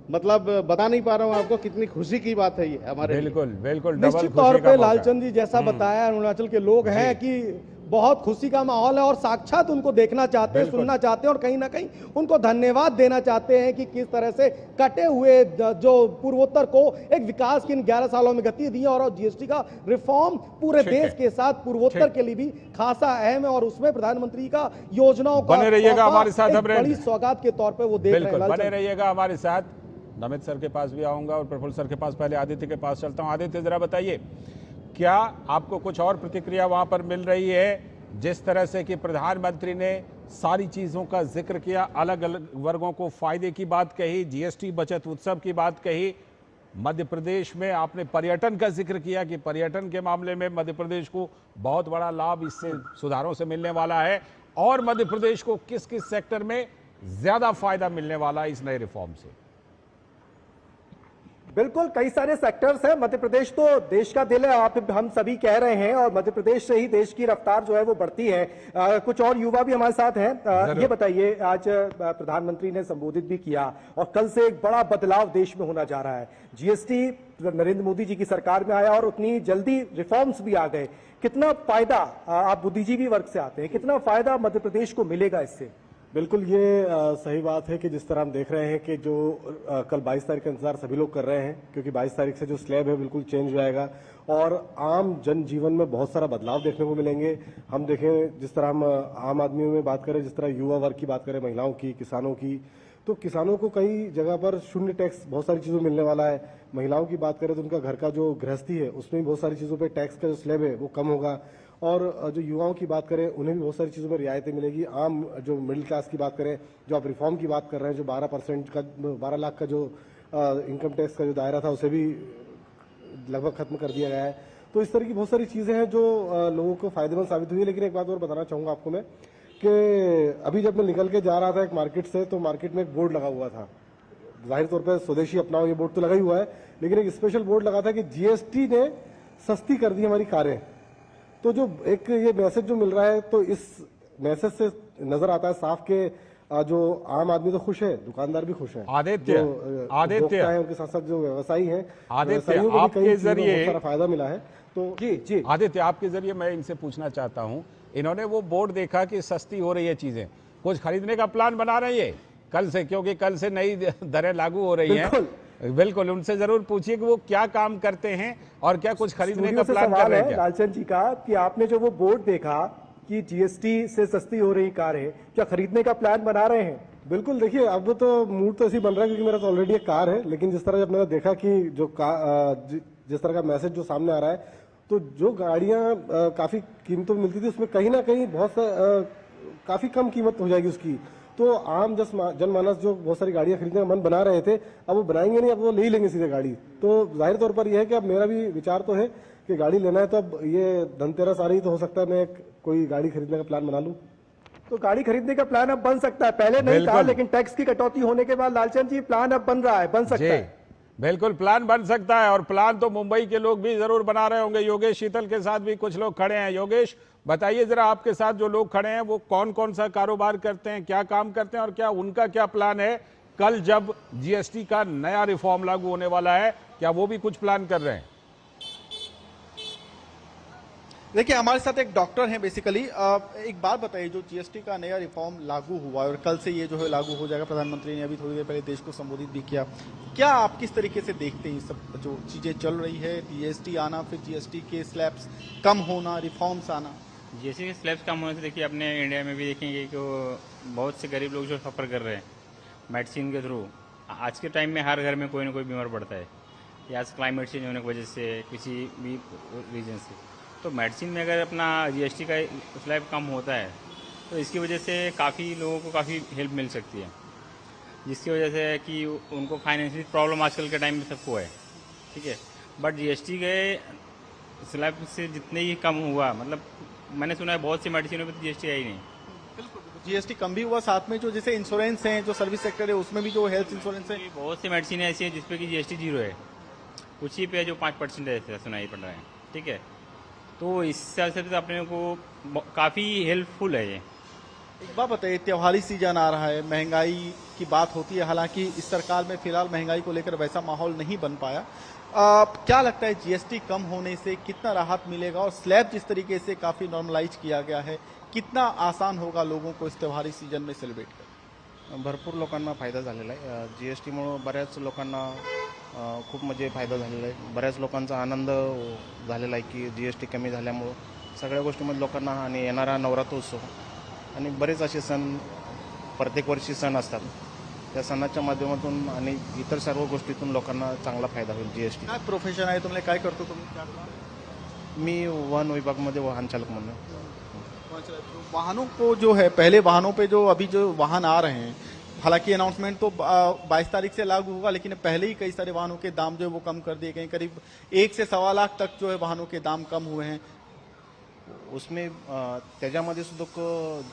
मतलब बता नहीं पा रहा हूँ आपको कितनी खुशी की बात है ये हमारे लिए। बिल्कुल बिल्कुल, निश्चित तौर पे लालचंद जी जैसा बताया अरुणाचल के लोग हैं कि बहुत खुशी का माहौल है और साक्षात उनको देखना चाहते हैं, सुनना चाहते हैं और कहीं ना कहीं उनको धन्यवाद देना चाहते हैं कि किस तरह से कटे हुए जो पूर्वोत्तर को एक विकास की इन 11 सालों में गति दी और जीएसटी का रिफॉर्म पूरे देश के साथ पूर्वोत्तर के लिए भी खासा अहम है और उसमें प्रधानमंत्री का योजनाओं का बने रहिएगा हमारे साथ, बड़ी सौगात के तौर पर वो देख रहे हैं। बने रहिएगा हमारे साथ। नमित सर के पास भी आऊंगा और प्रफुल्ल सर के पास, पहले आदित्य के पास चलता हूं। आदित्य, जरा बताइए, क्या आपको कुछ और प्रतिक्रिया वहां पर मिल रही है? जिस तरह से कि प्रधानमंत्री ने सारी चीजों का जिक्र किया, अलग अलग वर्गों को फायदे की बात कही, जीएसटी बचत उत्सव की बात कही, मध्य प्रदेश में आपने पर्यटन का जिक्र किया कि पर्यटन के मामले में मध्य प्रदेश को बहुत बड़ा लाभ इससे सुधारों से मिलने वाला है, और मध्य प्रदेश को किस किस सेक्टर में ज्यादा फायदा मिलने वाला है इस नए रिफॉर्म से? बिल्कुल, कई सारे सेक्टर्स हैं। मध्य प्रदेश तो देश का दिल है, आप हम सभी कह रहे हैं, और मध्य प्रदेश से ही देश की रफ्तार जो है वो बढ़ती है। कुछ और युवा भी हमारे साथ हैं। ये बताइए, आज प्रधानमंत्री ने संबोधित भी किया और कल से एक बड़ा बदलाव देश में होना जा रहा है। जीएसटी नरेंद्र मोदी जी की सरकार में आया और उतनी जल्दी रिफॉर्म्स भी आ गए। कितना फायदा, आप बुद्धिजीवी वर्ग से आते हैं, कितना फायदा मध्य प्रदेश को मिलेगा इससे? बिल्कुल, ये सही बात है कि जिस तरह हम देख रहे हैं कि जो कल 22 तारीख का इंतजार सभी लोग कर रहे हैं, क्योंकि 22 तारीख से जो स्लैब है बिल्कुल चेंज हो जाएगा और आम जनजीवन में बहुत सारा बदलाव देखने को मिलेंगे। हम देखें, जिस तरह हम आम आदमियों में बात करें, जिस तरह युवा वर्ग की बात करें, महिलाओं की, किसानों की, तो किसानों को कई जगह पर शून्य टैक्स बहुत सारी चीज़ों में मिलने वाला है। महिलाओं की बात करें तो उनका घर का जो गृहस्थी है उसमें भी बहुत सारी चीज़ों पर टैक्स का जो स्लैब है वो कम होगा। और जो युवाओं की बात करें उन्हें भी बहुत सारी चीज़ों में रियायतें मिलेगी। आम जो मिडिल क्लास की बात करें, जो आप रिफॉर्म की बात कर रहे हैं, जो 12% का 12 लाख का जो इनकम टैक्स का जो दायरा था उसे भी लगभग खत्म कर दिया गया है। तो इस तरह की बहुत सारी चीज़ें हैं जो लोगों को फायदेमंद साबित हुई है। लेकिन एक बात और बताना चाहूँगा आपको मैं कि अभी जब मैं निकल के जा रहा था एक मार्केट से, तो मार्केट में एक बोर्ड लगा हुआ था, जाहिर तौर पर स्वदेशी अपनाओ, ये बोर्ड तो लगा ही हुआ है, लेकिन एक स्पेशल बोर्ड लगा था कि जीएसटी ने सस्ती कर दी हमारी कारें। तो जो एक ये मैसेज जो मिल रहा है, तो इस मैसेज से नजर आता है साफ के जो आम आदमी तो खुश है, दुकानदार भी खुश है, आदित्य है, उनके साथ साथ जो व्यवसायी हैं, आदित्य आपके जरिए बहुत सारा फायदा मिला है। तो जी आदित्य, आपके जरिए मैं इनसे पूछना चाहता हूँ, इन्होंने वो बोर्ड देखा कि सस्ती हो रही है चीजें, कुछ खरीदने का प्लान बना रही है कल से, क्योंकि कल से नई दरें लागू हो रही हैं। बिल्कुल, उनसे जरूर पूछिए कि वो क्या काम करते हैं और क्या कुछ खरीदने का प्लान कर रहे हैं। लालचंद जी का कि आपने जो वो बोर्ड देखा कि जीएसटी से सस्ती हो रही कारें, क्या खरीदने का प्लान बना रहे हैं? बिल्कुल, देखिए अब तो मूड तो ऐसे बन रहा है क्योंकि मेरा तो ऑलरेडी एक कार है, लेकिन जिस तरह जब मैंने देखा कि जो जिस तरह का मैसेज जो सामने आ रहा है, तो जो गाड़ियां काफी कीमतों में मिलती थी उसमें कहीं ना कहीं काफी कम कीमत हो जाएगी उसकी। तो आम जनमानस जो बहुत सारी गाड़ियां खरीदने का मन बना रहे थे, अब वो बनाएंगे नहीं, अब वो ले ही लेंगे सीधे गाड़ी। तो जाहिर तौर पर यह है कि अब मेरा भी विचार तो है कि गाड़ी लेना है, तो अब ये धनतेरस आ रही तो हो सकता है मैं कोई गाड़ी खरीदने का प्लान बना लूं। तो गाड़ी खरीदने का प्लान अब बन सकता है, पहले नहीं था, लेकिन टैक्स की कटौती होने के बाद लालचंद जी प्लान अब बन रहा है, बन सकता है। बिल्कुल, प्लान बन सकता है, और प्लान तो मुंबई के लोग भी जरूर बना रहे होंगे। योगेश शीतल के साथ भी कुछ लोग खड़े हैं। योगेश, बताइए जरा, आपके साथ जो लोग खड़े हैं वो कौन कौन सा कारोबार करते हैं, क्या काम करते हैं, और क्या उनका क्या प्लान है कल जब जीएसटी का नया रिफॉर्म लागू होने वाला है, क्या वो भी कुछ प्लान कर रहे हैं? देखिए, हमारे साथ एक डॉक्टर हैं बेसिकली। एक बात बताइए, जो जीएसटी का नया रिफॉर्म लागू हुआ और कल से ये जो है लागू हो जाएगा, प्रधानमंत्री ने अभी थोड़ी देर पहले देश को संबोधित भी किया, क्या आप किस तरीके से देखते हैं सब जो चीजें चल रही है, जीएसटी आना, फिर जीएसटी के स्लैब्स कम होना, रिफॉर्म्स आना? जीएसटी के स्लैब्स कम होने से देखिए अपने इंडिया में भी देखेंगे कि बहुत से गरीब लोग जो सफ़र कर रहे हैं मेडिसिन के थ्रू, आज के टाइम में हर घर में कोई ना कोई बीमार पड़ता है, या क्लाइमेट चेंज होने की वजह से, किसी भी रीजन से। तो मेडिसिन में अगर अपना जीएसटी का स्लैब कम होता है तो इसकी वजह से काफ़ी लोगों को काफ़ी हेल्प मिल सकती है, जिसकी वजह से कि उनको फाइनेंशियल प्रॉब्लम आजकल के टाइम में सबको है, ठीक है। बट जीएसटी के स्लैब से जितने ही कम हुआ, मतलब मैंने सुना है बहुत सी मेडिसिनों पर जीएसटी आई नहीं। बिल्कुल, जीएसटी कम भी हुआ, साथ में जो जैसे इंश्योरेंस है, जो सर्विस सेक्टर है, उसमें भी जो हेल्थ इंश्योरेंस है, बहुत सी मेडिसिन ऐसी है जिसपे कि जीएसटी 0 है, कुछ ही पे जो 5% ऐसा सुनाई पड़ रहा है, ठीक है। तो इस हिसाब से तो अपने को काफ़ी हेल्पफुल है ये। एक बात बताइए, त्योहारी सीजन आ रहा है, महंगाई की बात होती है, हालांकि इस सरकार में फिलहाल महंगाई को लेकर वैसा माहौल नहीं बन पाया। क्या लगता है जीएसटी कम होने से कितना राहत मिलेगा, और स्लैब जिस तरीके से काफी नॉर्मलाइज किया गया है, कितना आसान होगा लोगों को इस त्योहारी सीजन में सेलिब्रेट करना? भरपूर लोकांना फायदा झालेला आहे। जीएसटीमुळे बऱ्याच लोकांना खूप म्हणजे फायदा झालेला आहे। बऱ्याच लोकांचा आनंद झालेला आहे की जीएसटी कमी झाल्यामुळं सगळ्या गोष्टींमध्ये लोकांना, आणि येणारा नवरात्रोत्सव आणि बरेच असे सण प्रत्येक वर्षी सण असतात, त्या सणाच्या माध्यमातून आणि इतर सर्व गोष्टीतून लोकांना चांगला फायदा होईल जीएसटी। काय प्रोफेशन आहे तुम्हाला, काय करतो तुम्ही? मी वाहन विभागामध्ये वाहन चालक म्हणून। वाहनों को जो है, पहले वाहनों पे जो अभी जो वाहन आ रहे हैं, हालांकि अनाउंसमेंट तो 22 तारीख से लागू होगा, लेकिन पहले ही कई सारे वाहनों के दाम जो है वो कम कर दिए गए। करीब 1 से सवा लाख तक जो है वाहनों के दाम कम हुए हैं। उसमें त्याच्यामध्ये सुद्धा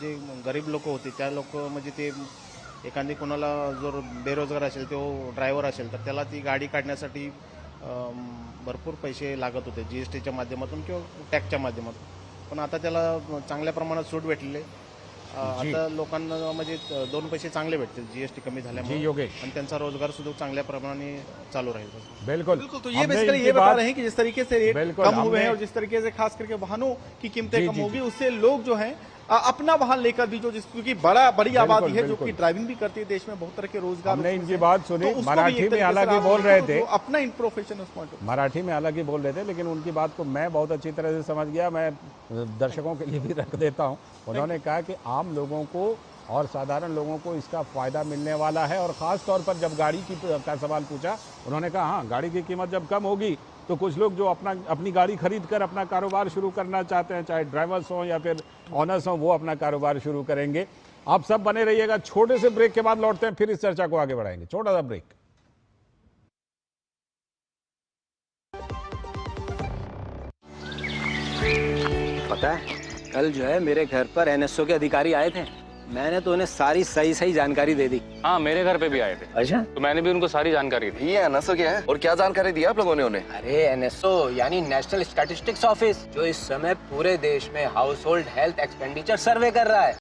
जे गरीब लोक होते त्या लोक म्हणजे ते एखादी कोणाला जर बेरोजगार असेल, तो ड्रायव्हर असेल, तर त्याला ती गाडी काढण्यासाठी भरपूर पैसे लागत होते जीएसटीच्या माध्यमातून किंवा टॅक्सच्या माध्यमातून, पण आता त्याला चांगल्या प्रमाणात सूट भेटलेले। आता लोकांना म्हणजे 2 पैसे चांगले भेटतील जीएसटी कमी झाल्यामुळे, आणि त्यांचा रोजगार सुद्धा चांगल्या प्रमाणे चालू राहील। बिल्कुल, तो ये बेसिकली ये बता रहे हैं कि जिस तरीके से रेट कम हुए हैं और जिस तरीके से खास करके वाहनों की कीमतें कम होगी, उससे लोग जो हैं अपना वाहन लेकर भी जो, क्योंकि बड़ी आबादी है जो कि ड्राइविंग भी करती है देश में, बहुत तरह के रोजगार। हमने इनकी बात सुनी, मराठी में हालांकि बोल रहे थे, अपना इन प्रोफेशन मराठी में हालांकि बोल रहे थे, लेकिन उनकी बात को मैं बहुत अच्छी तरह से समझ गया। मैं दर्शकों के लिए भी रख देता हूँ। उन्होंने कहा कि आम लोगों को और साधारण लोगों को इसका फायदा मिलने वाला है, और ख़ास तौर पर जब गाड़ी का सवाल पूछा, उन्होंने कहा हाँ, गाड़ी की कीमत जब कम होगी तो कुछ लोग जो अपनी गाड़ी खरीद कर अपना कारोबार शुरू करना चाहते हैं, चाहे ड्राइवर्स हों या फिर ऑनर्स हों, वो अपना कारोबार शुरू करेंगे। आप सब बने रहिएगा। छोटे से ब्रेक के बाद लौटते हैं, फिर इस चर्चा को आगे बढ़ाएंगे। छोटा सा ब्रेक। पता है, कल जो है मेरे घर पर एनएसओ के अधिकारी आए थे। मैंने तो उन्हें सारी सही जानकारी दे दी। हाँ, मेरे घर पे भी आए थे। अच्छा? तो मैंने भी उनको सारी जानकारी दी। ये एनएसओ क्या है और क्या जानकारी दी आप लोगों ने उन्हें? अरे एनएसओ यानी नेशनल स्टैटिस्टिक्स ऑफिस, जो इस समय पूरे देश में हाउस होल्ड हेल्थ एक्सपेंडिचर सर्वे कर रहा है।